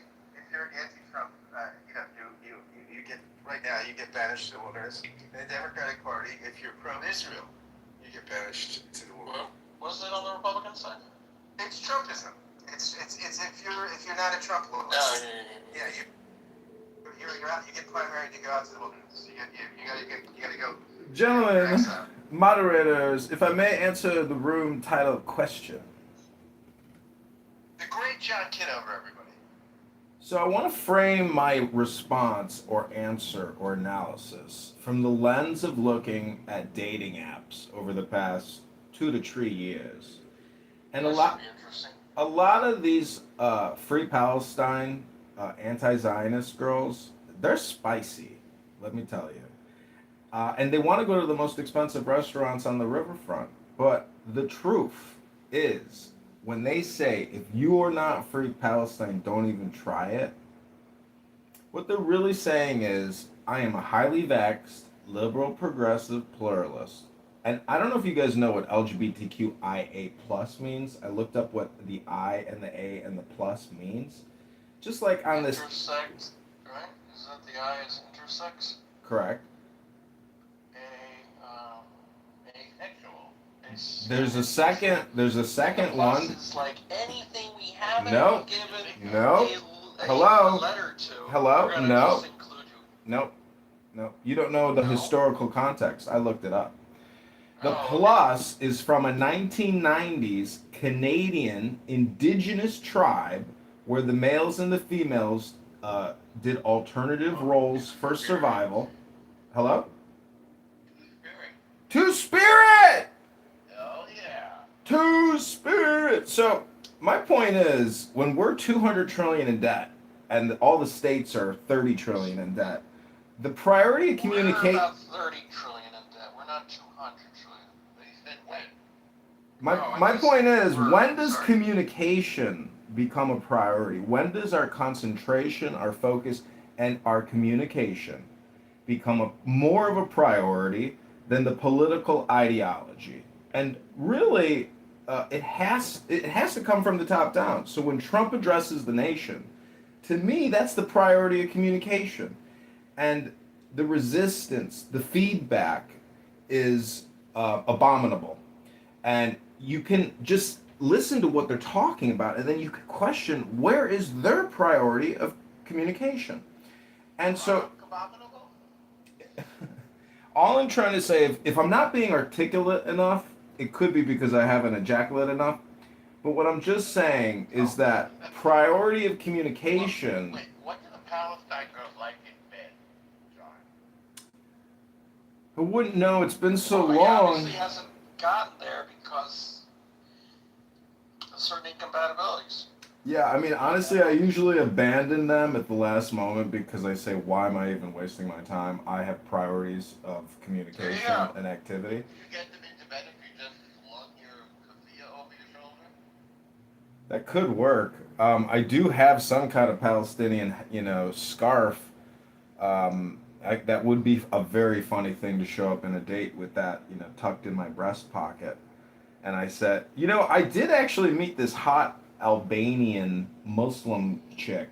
Congress, in the Democratic Party, if you're pro-Israel, you get banished to the world. Well, was it on the Republican side? It's Trumpism. It's if you're not a Trump loyalist. Oh, Yeah, you're out. You get primary to go out to the wilderness. You gotta go. Gentlemen, moderators, if I may answer the room title question. The great John Kitover, everybody. So I want to frame my response or answer or analysis from the lens of looking at dating apps over the past 2 to 3 years. And a lot of these Free Palestine anti-Zionist girls, they're spicy, let me tell you. And they want to go to the most expensive restaurants on the riverfront. But the truth is, when they say, if you are not Free Palestine, don't even try it, what they're really saying is, I am a highly vaxxed, liberal, progressive, pluralist. And I don't know if you guys know what LGBTQIA plus means. I looked up what the I and the A and the plus means. Just like on this... Intersex, right? Is that the I is intersex? Correct. Asexual. There's a second one. It's like anything we haven't given No. a letter to. Hello? We're gonna No. just include you. Nope. No. You don't know the historical context. I looked it up. The Oh, plus is from a 1990s Canadian indigenous tribe where the males and the females did alternative roles for survival. Hello? Two-Spirit! Oh yeah. Two-Spirit! So, my point is, when we're 200 trillion in debt, and all the states are 30 trillion in debt, the priority of communication... We're about 30 trillion in debt. We're not 200 trillion. They said when? My point is, when does communication become a priority? When does our concentration, our focus, and our communication become more of a priority than the political ideology? And really, it has to come from the top down. So when Trump addresses the nation, to me, that's the priority of communication. And the resistance, the feedback is abominable. And you can just listen to what they're talking about, and then you can question, where is their priority of communication? And so... all I'm trying to say, if I'm not being articulate enough, it could be because I haven't ejaculated enough. But what I'm just saying is that priority of communication... Wait, what do the Palestine girls like in bed, John? I wouldn't know. It's been so He long. obviously hasn't gotten there because of certain incompatibilities. Yeah, I mean, honestly, I usually abandon them at the last moment because I say, why am I even wasting my time? I have priorities of communication and activity. You get them into bed if you just slung your kafia over your shoulder? That could work. I do have some kind of Palestinian, scarf. That would be a very funny thing to show up in a date with that, tucked in my breast pocket. And I said, I did actually meet this hot Albanian Muslim chick.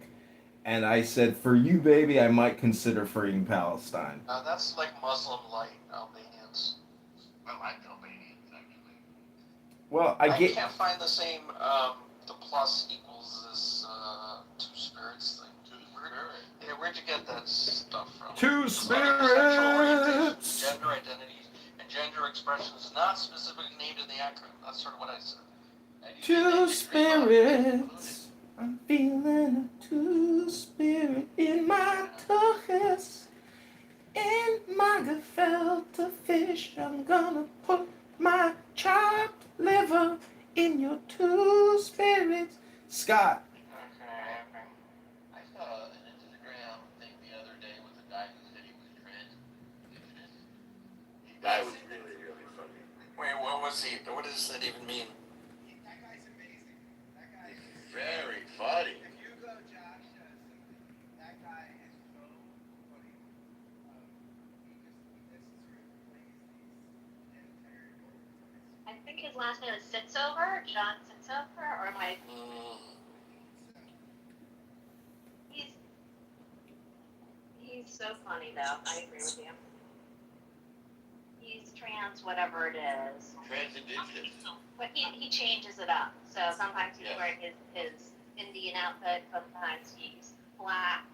And I said, for you, baby, I might consider freeing Palestine. That's like Muslim light Albanians. I like Albanians, actually. Well, I can't find the same, the plus equals this two spirits thing. Yeah, where'd you get that stuff from? Two Sexual orientation, spirits! gender identities, and gender expressions not specifically named in the acronym. That's sort of what I said. Two spirits. I'm feeling a two-spirit in my tuchus. In my gefilte fish, I'm gonna put my chopped liver in your two spirits. Scott. I saw an Instagram thing the other day with a guy who said he was trans. That was really, really funny. Wait, what was he? What does that even mean? That guy's amazing. That guy is very funny. If you go, Josh, that guy is so funny. He just sort of plays these entire I think his last name is Sitzover, John Sitzover, or am I? He's so funny though. I agree with you. whatever it is. Trans-indigenous. But he changes it up. So sometimes he's wearing his Indian outfit, sometimes he's black,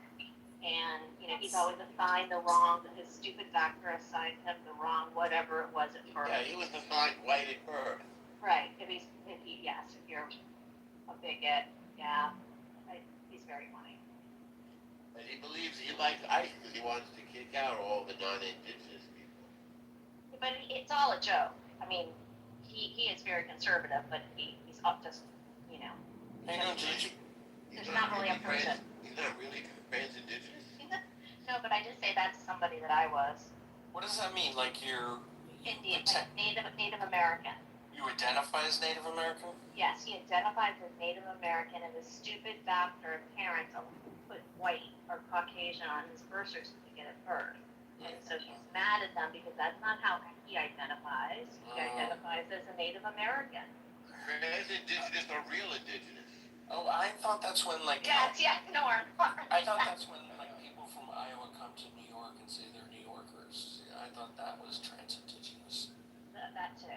and he's always assigned the wrong. His stupid doctor assigned him the wrong whatever it was at birth. Yeah, he was assigned white at birth. Right. If you're a bigot, he's very funny. And he believes he likes ICE because he wants to kick out all the non-indigenous people. But it's all a joke. I mean, he is very conservative, but he's up just, there's not really a person. He's not really trans-indigenous? No, but I did say that to somebody that I was. What does that mean? Like you're Indian, Native American. you identify as Native American? Yes, he identifies as Native American, and the stupid doctor and parents put white or Caucasian on his birth certificate at birth. And so he's mad at them because that's not how he identifies. He identifies as a Native American. Trans-indigenous or real indigenous? Oh, I thought that's when Yes, Norm. I thought that's when people from Iowa come to New York and say they're New Yorkers. I thought that was trans-indigenous. That too.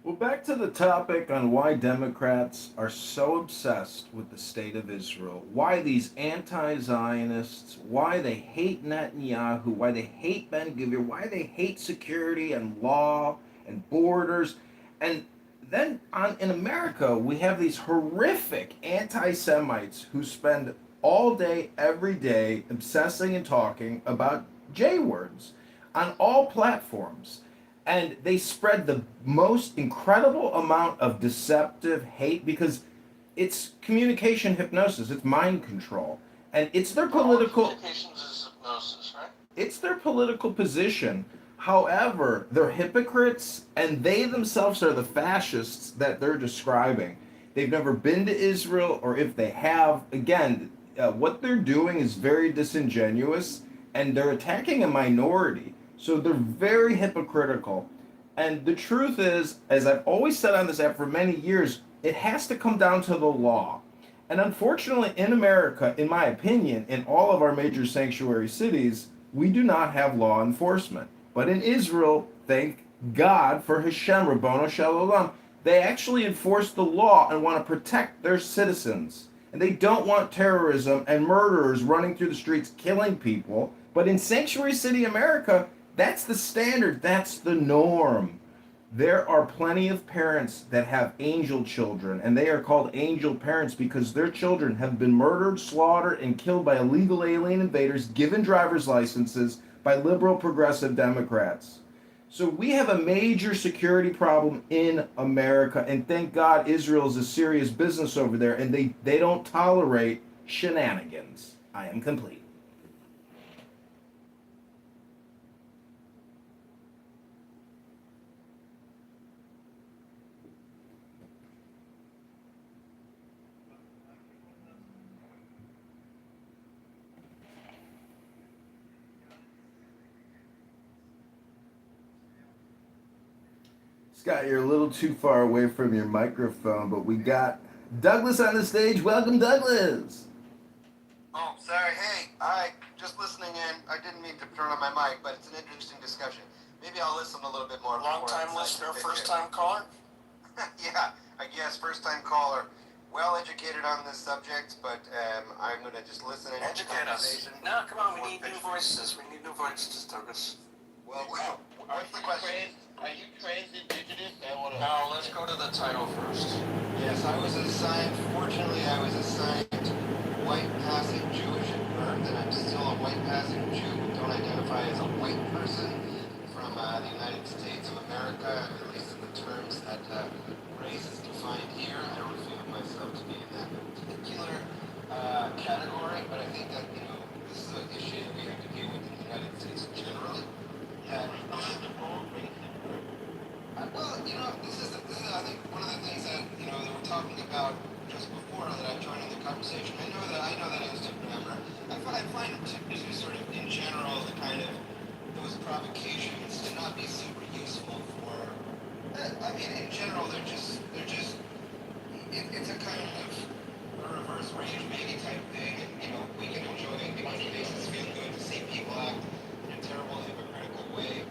Well, back to the topic on why Democrats are so obsessed with the state of Israel, why these anti-Zionists, why they hate Netanyahu, why they hate Ben-Gvir, why they hate security and law and borders. And then in America, we have these horrific anti-Semites who spend all day, every day, obsessing and talking about J-words on all platforms. And they spread the most incredible amount of deceptive hate because it's communication hypnosis, it's mind control. And it's their political... Communications is hypnosis, right? It's their political position. However, they're hypocrites, and they themselves are the fascists that they're describing. They've never been to Israel, or if they have, again, what they're doing is very disingenuous, and they're attacking a minority. So they're very hypocritical. And the truth is, as I've always said on this app for many years, it has to come down to the law. And unfortunately, in America, in my opinion, in all of our major sanctuary cities, we do not have law enforcement. But in Israel, thank God for Hashem, Rabbono Shel Olam, they actually enforce the law and want to protect their citizens. And they don't want terrorism and murderers running through the streets killing people. But in Sanctuary City, America, that's the standard. That's the norm. There are plenty of parents that have angel children, and they are called angel parents because their children have been murdered, slaughtered, and killed by illegal alien invaders, given driver's licenses by liberal progressive Democrats. So we have a major security problem in America, and thank God Israel is a serious business over there, and they don't tolerate shenanigans. I am complete. Scott, you're a little too far away from your microphone, but we got Douglas on the stage. Welcome, Douglas. Oh, sorry. Hey, I just listening in. I didn't mean to turn on my mic, but it's an interesting discussion. Maybe I'll listen a little bit more. Long-time listener, first-time caller? Yeah, I guess first-time caller. Well educated on this subject, but I'm going to just listen in. Educate us. No, come on, we need new voices. We need new voices, Douglas. Well, what's the question? Are you trans-indigenous? No, let's go to the title first. Yes, I was assigned, fortunately, I was assigned white passing Jewish at birth, and I'm still a white passing Jew, don't identify as a white person from the United States of America, at least in the terms that race is defined here. I don't feel myself to be in that particular category, but I think that, this is an issue that we have to deal with in the United States generally. Well, this is I think one of the things that they were talking about just before that I joined in the conversation. I know that as a member, I find it to sort of in general the kind of those provocations to not be super useful for. I mean, in general, they're just it's a kind of a reverse rage baby type thing, and we can enjoy it because it makes us feel good to see people act in a terrible hypocritical way.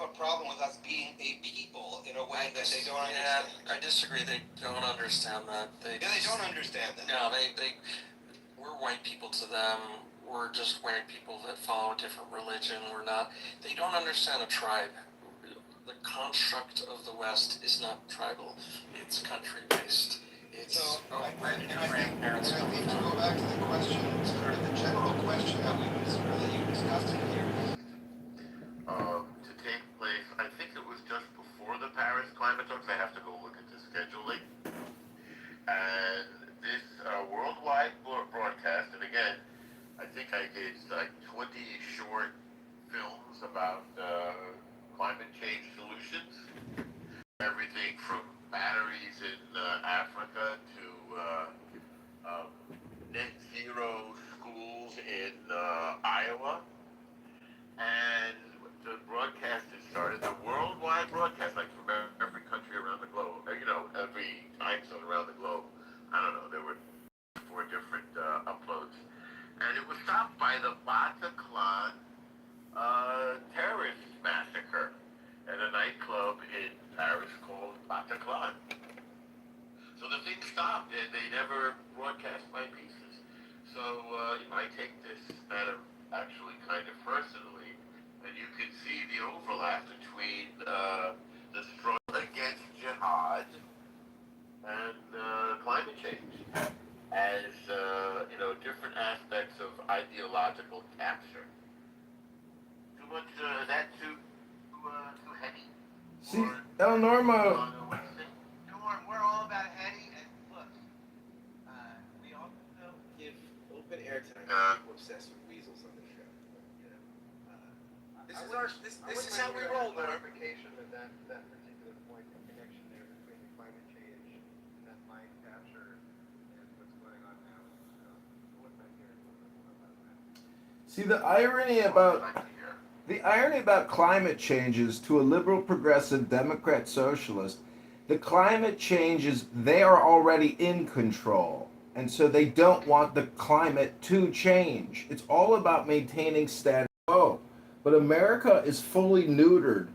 a problem with us being a people in a way that they don't understand. I disagree. They don't understand that. They don't understand that. No, we're white people to them. We're just white people that follow a different religion. They don't understand a tribe. The construct of the West is not tribal. It's country-based. It's I think to go back to the question, sort of the general question that you discussed in here. To take place, I think it was just before the Paris climate talks. I have to go look at the scheduling. And this worldwide broadcast, and again, I think I did like 20 short films about climate change solutions. Everything from batteries in Africa to net zero schools in Iowa. And the broadcast has started, the worldwide broadcast, like from every country around the globe, every time zone around the globe. I don't know, there were 4 different uploads. And it was stopped by the Bataclan terrorist massacre at a nightclub in Paris called Bataclan. So the thing stopped, and they never broadcast my pieces. So I take this matter actually kind of personally, and you can see the overlap between the struggle against jihad and climate change as different aspects of ideological capture. Too much that too heady. See, El Norma. We're all about heady, and look, we all give open airtime to people obsessed with weasels on the show. This is how we roll, Norm. Clarification of that particular point, the connection there between the climate change and that mind capture and what's going on now. I wouldn't mind hearing a little bit more about that. See, the irony about climate change is, to a liberal, progressive, Democrat, socialist, the climate changes, they are already in control. And so they don't want the climate to change. It's all about maintaining status quo. But America is fully neutered.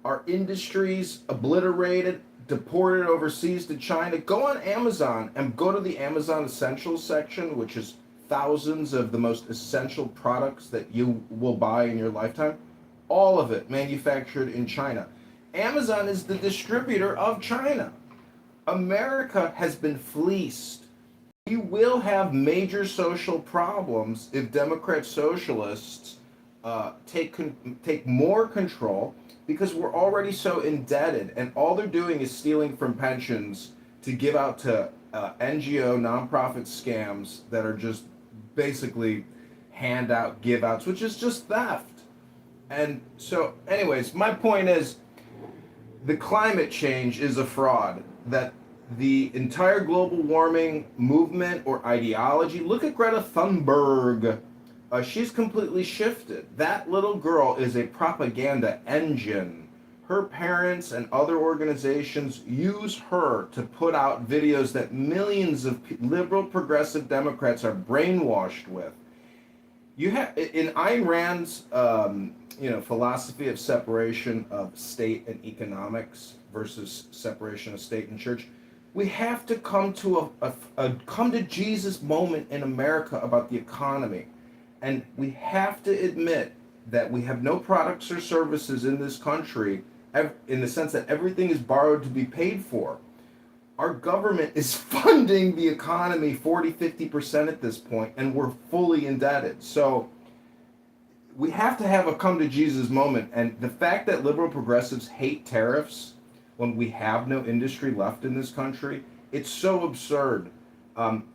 Our industries obliterated, deported overseas to China. Go on Amazon and go to the Amazon Essentials section, which is thousands of the most essential products that you will buy in your lifetime. All of it manufactured in China. Amazon is the distributor of China. America has been fleeced. We will have major social problems if Democrat socialists take more control, because we're already so indebted, and all they're doing is stealing from pensions to give out to NGO nonprofit scams that are just basically handout give outs, which is just theft. And so anyways, my point is, the climate change is a fraud. That the entire global warming movement or ideology, look at Greta Thunberg. She's completely shifted. That little girl is a propaganda engine. Her parents and other organizations use her to put out videos that millions of liberal progressive Democrats are brainwashed with. You have in Ayn Rand's philosophy of separation of state and economics versus separation of state and church, we have to come to a come to Jesus moment in America about the economy. And we have to admit that we have no products or services in this country, in the sense that everything is borrowed to be paid for. Our government is funding the economy 40-50% at this point, and we're fully indebted. So we have to have a come to Jesus moment. And the fact that liberal progressives hate tariffs when we have no industry left in this country, it's so absurd.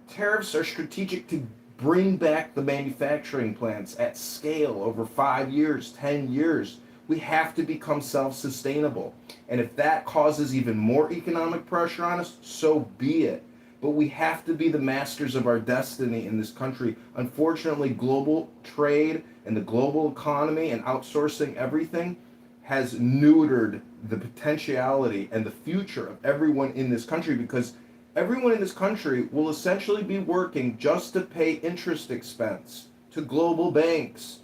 Tariffs are strategic to bring back the manufacturing plants at scale over 5 years, 10 years. We have to become self-sustainable. And if that causes even more economic pressure on us, so be it. But we have to be the masters of our destiny in this country. Unfortunately, global trade and the global economy and outsourcing everything has neutered the potentiality and the future of everyone in this country, because everyone in this country will essentially be working just to pay interest expense to global banks.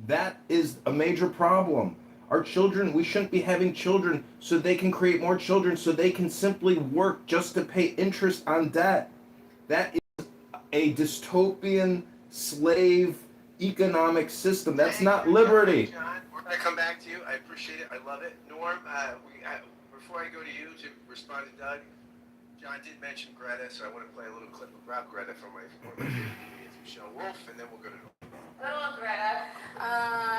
That is a major problem. Our children, we shouldn't be having children so they can create more children so they can simply work just to pay interest on debt. That is a dystopian slave economic system. That's not liberty. John, we're going to come back to you. I appreciate it. I love it. Norm, before I go to you to respond to Doug, John did mention Greta, so I want to play a little clip about Greta from one of my favorite comedians, Michelle Wolf, and then we'll go to Norm. Little Greta,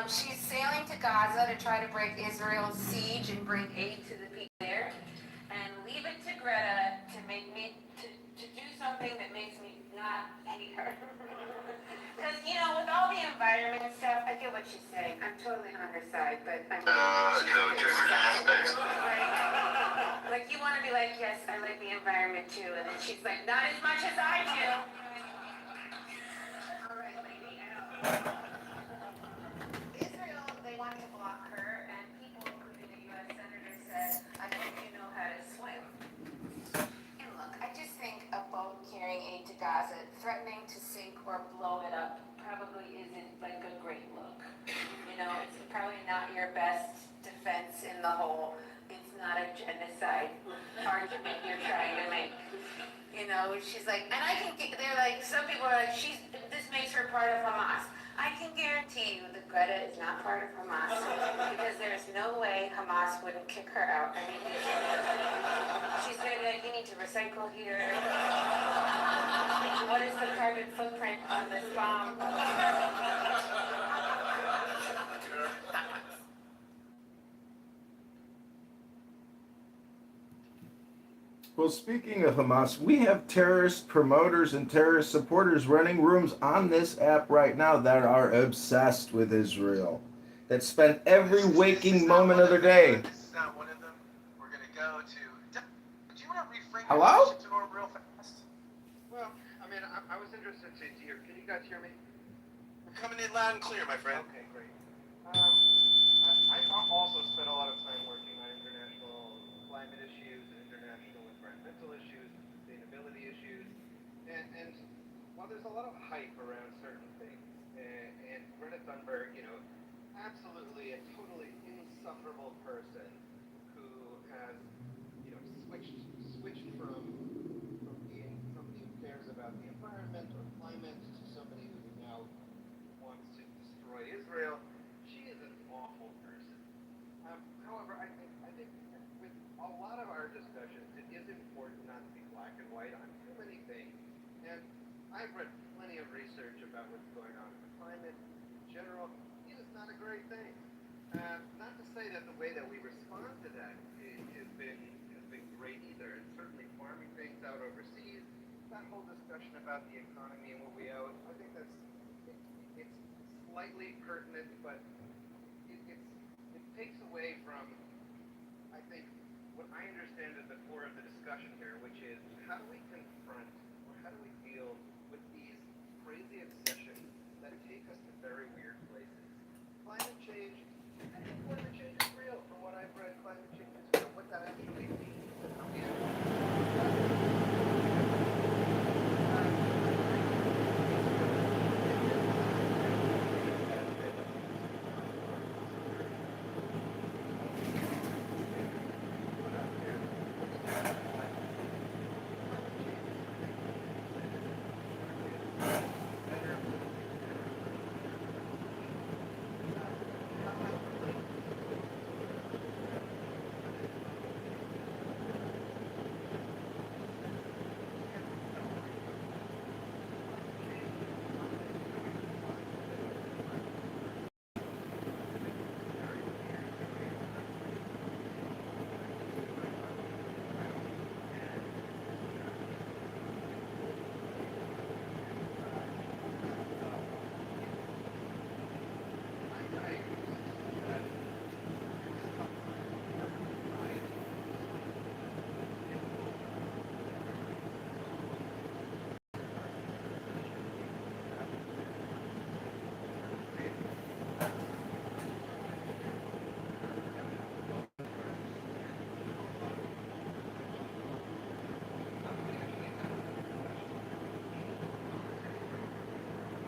she's sailing to Gaza to try to break Israel's siege and bring aid to the people there. And leave it to Greta to make me to do something that makes me not hate her. Because with all the environment stuff, I get what she's saying. I'm totally on her side, but I'm different aspects. like you want to be like, yes, I like the environment too, and then she's like, not as much as I do. All right, lady. Israel, they want to block her, and people, including the U.S. Senator, said, I think you know how to swim. And look, I just think a boat carrying aid to Gaza, threatening to sink or blow it up, probably isn't like a great look. It's probably not your best defense in the whole, it's not a genocide argument you're trying to make. She's like, and they're like, some people are like, this makes her part of Hamas. I can guarantee you that Greta is not part of Hamas because there's no way Hamas wouldn't kick her out. I mean, she's going to be like, you need to recycle here. What is the carbon footprint on this bomb? Well, speaking of Hamas, we have terrorist promoters and terrorist supporters running rooms on this app right now that are obsessed with Israel, that spend every waking moment of their day. This is not one of them. We're going to go to... Do you want to reframe Hello? your question to Norm real fast? Well, I mean, I was interested to hear. Can you guys hear me? We're coming in loud and clear, my friend. Okay, great. I also spent a lot of time working on international climate issues and international environmental issues, sustainability issues, and while there's a lot of hype around certain things, and Greta Thunberg, absolutely a totally insufferable person who has, switched from being somebody who cares about the environment or climate to somebody who now wants to destroy Israel. She is an awful person. However, I think with a lot of our discussions, it is important not to be black and white on too many things. And I've read plenty of research about what's going on in the climate in general. It is not a great thing. Not to say that the way that we respond to that has been great either. And certainly farming things out overseas, that whole discussion about the economy and what we owe, I think it's slightly pertinent, but it takes away from, I think, what I understand is the core of the discussion here, which is how do we confront or how do we deal with these crazy obsessions that take us to very weird places. Climate change, I think climate change is real. From what I've read, climate change is real. What that actually means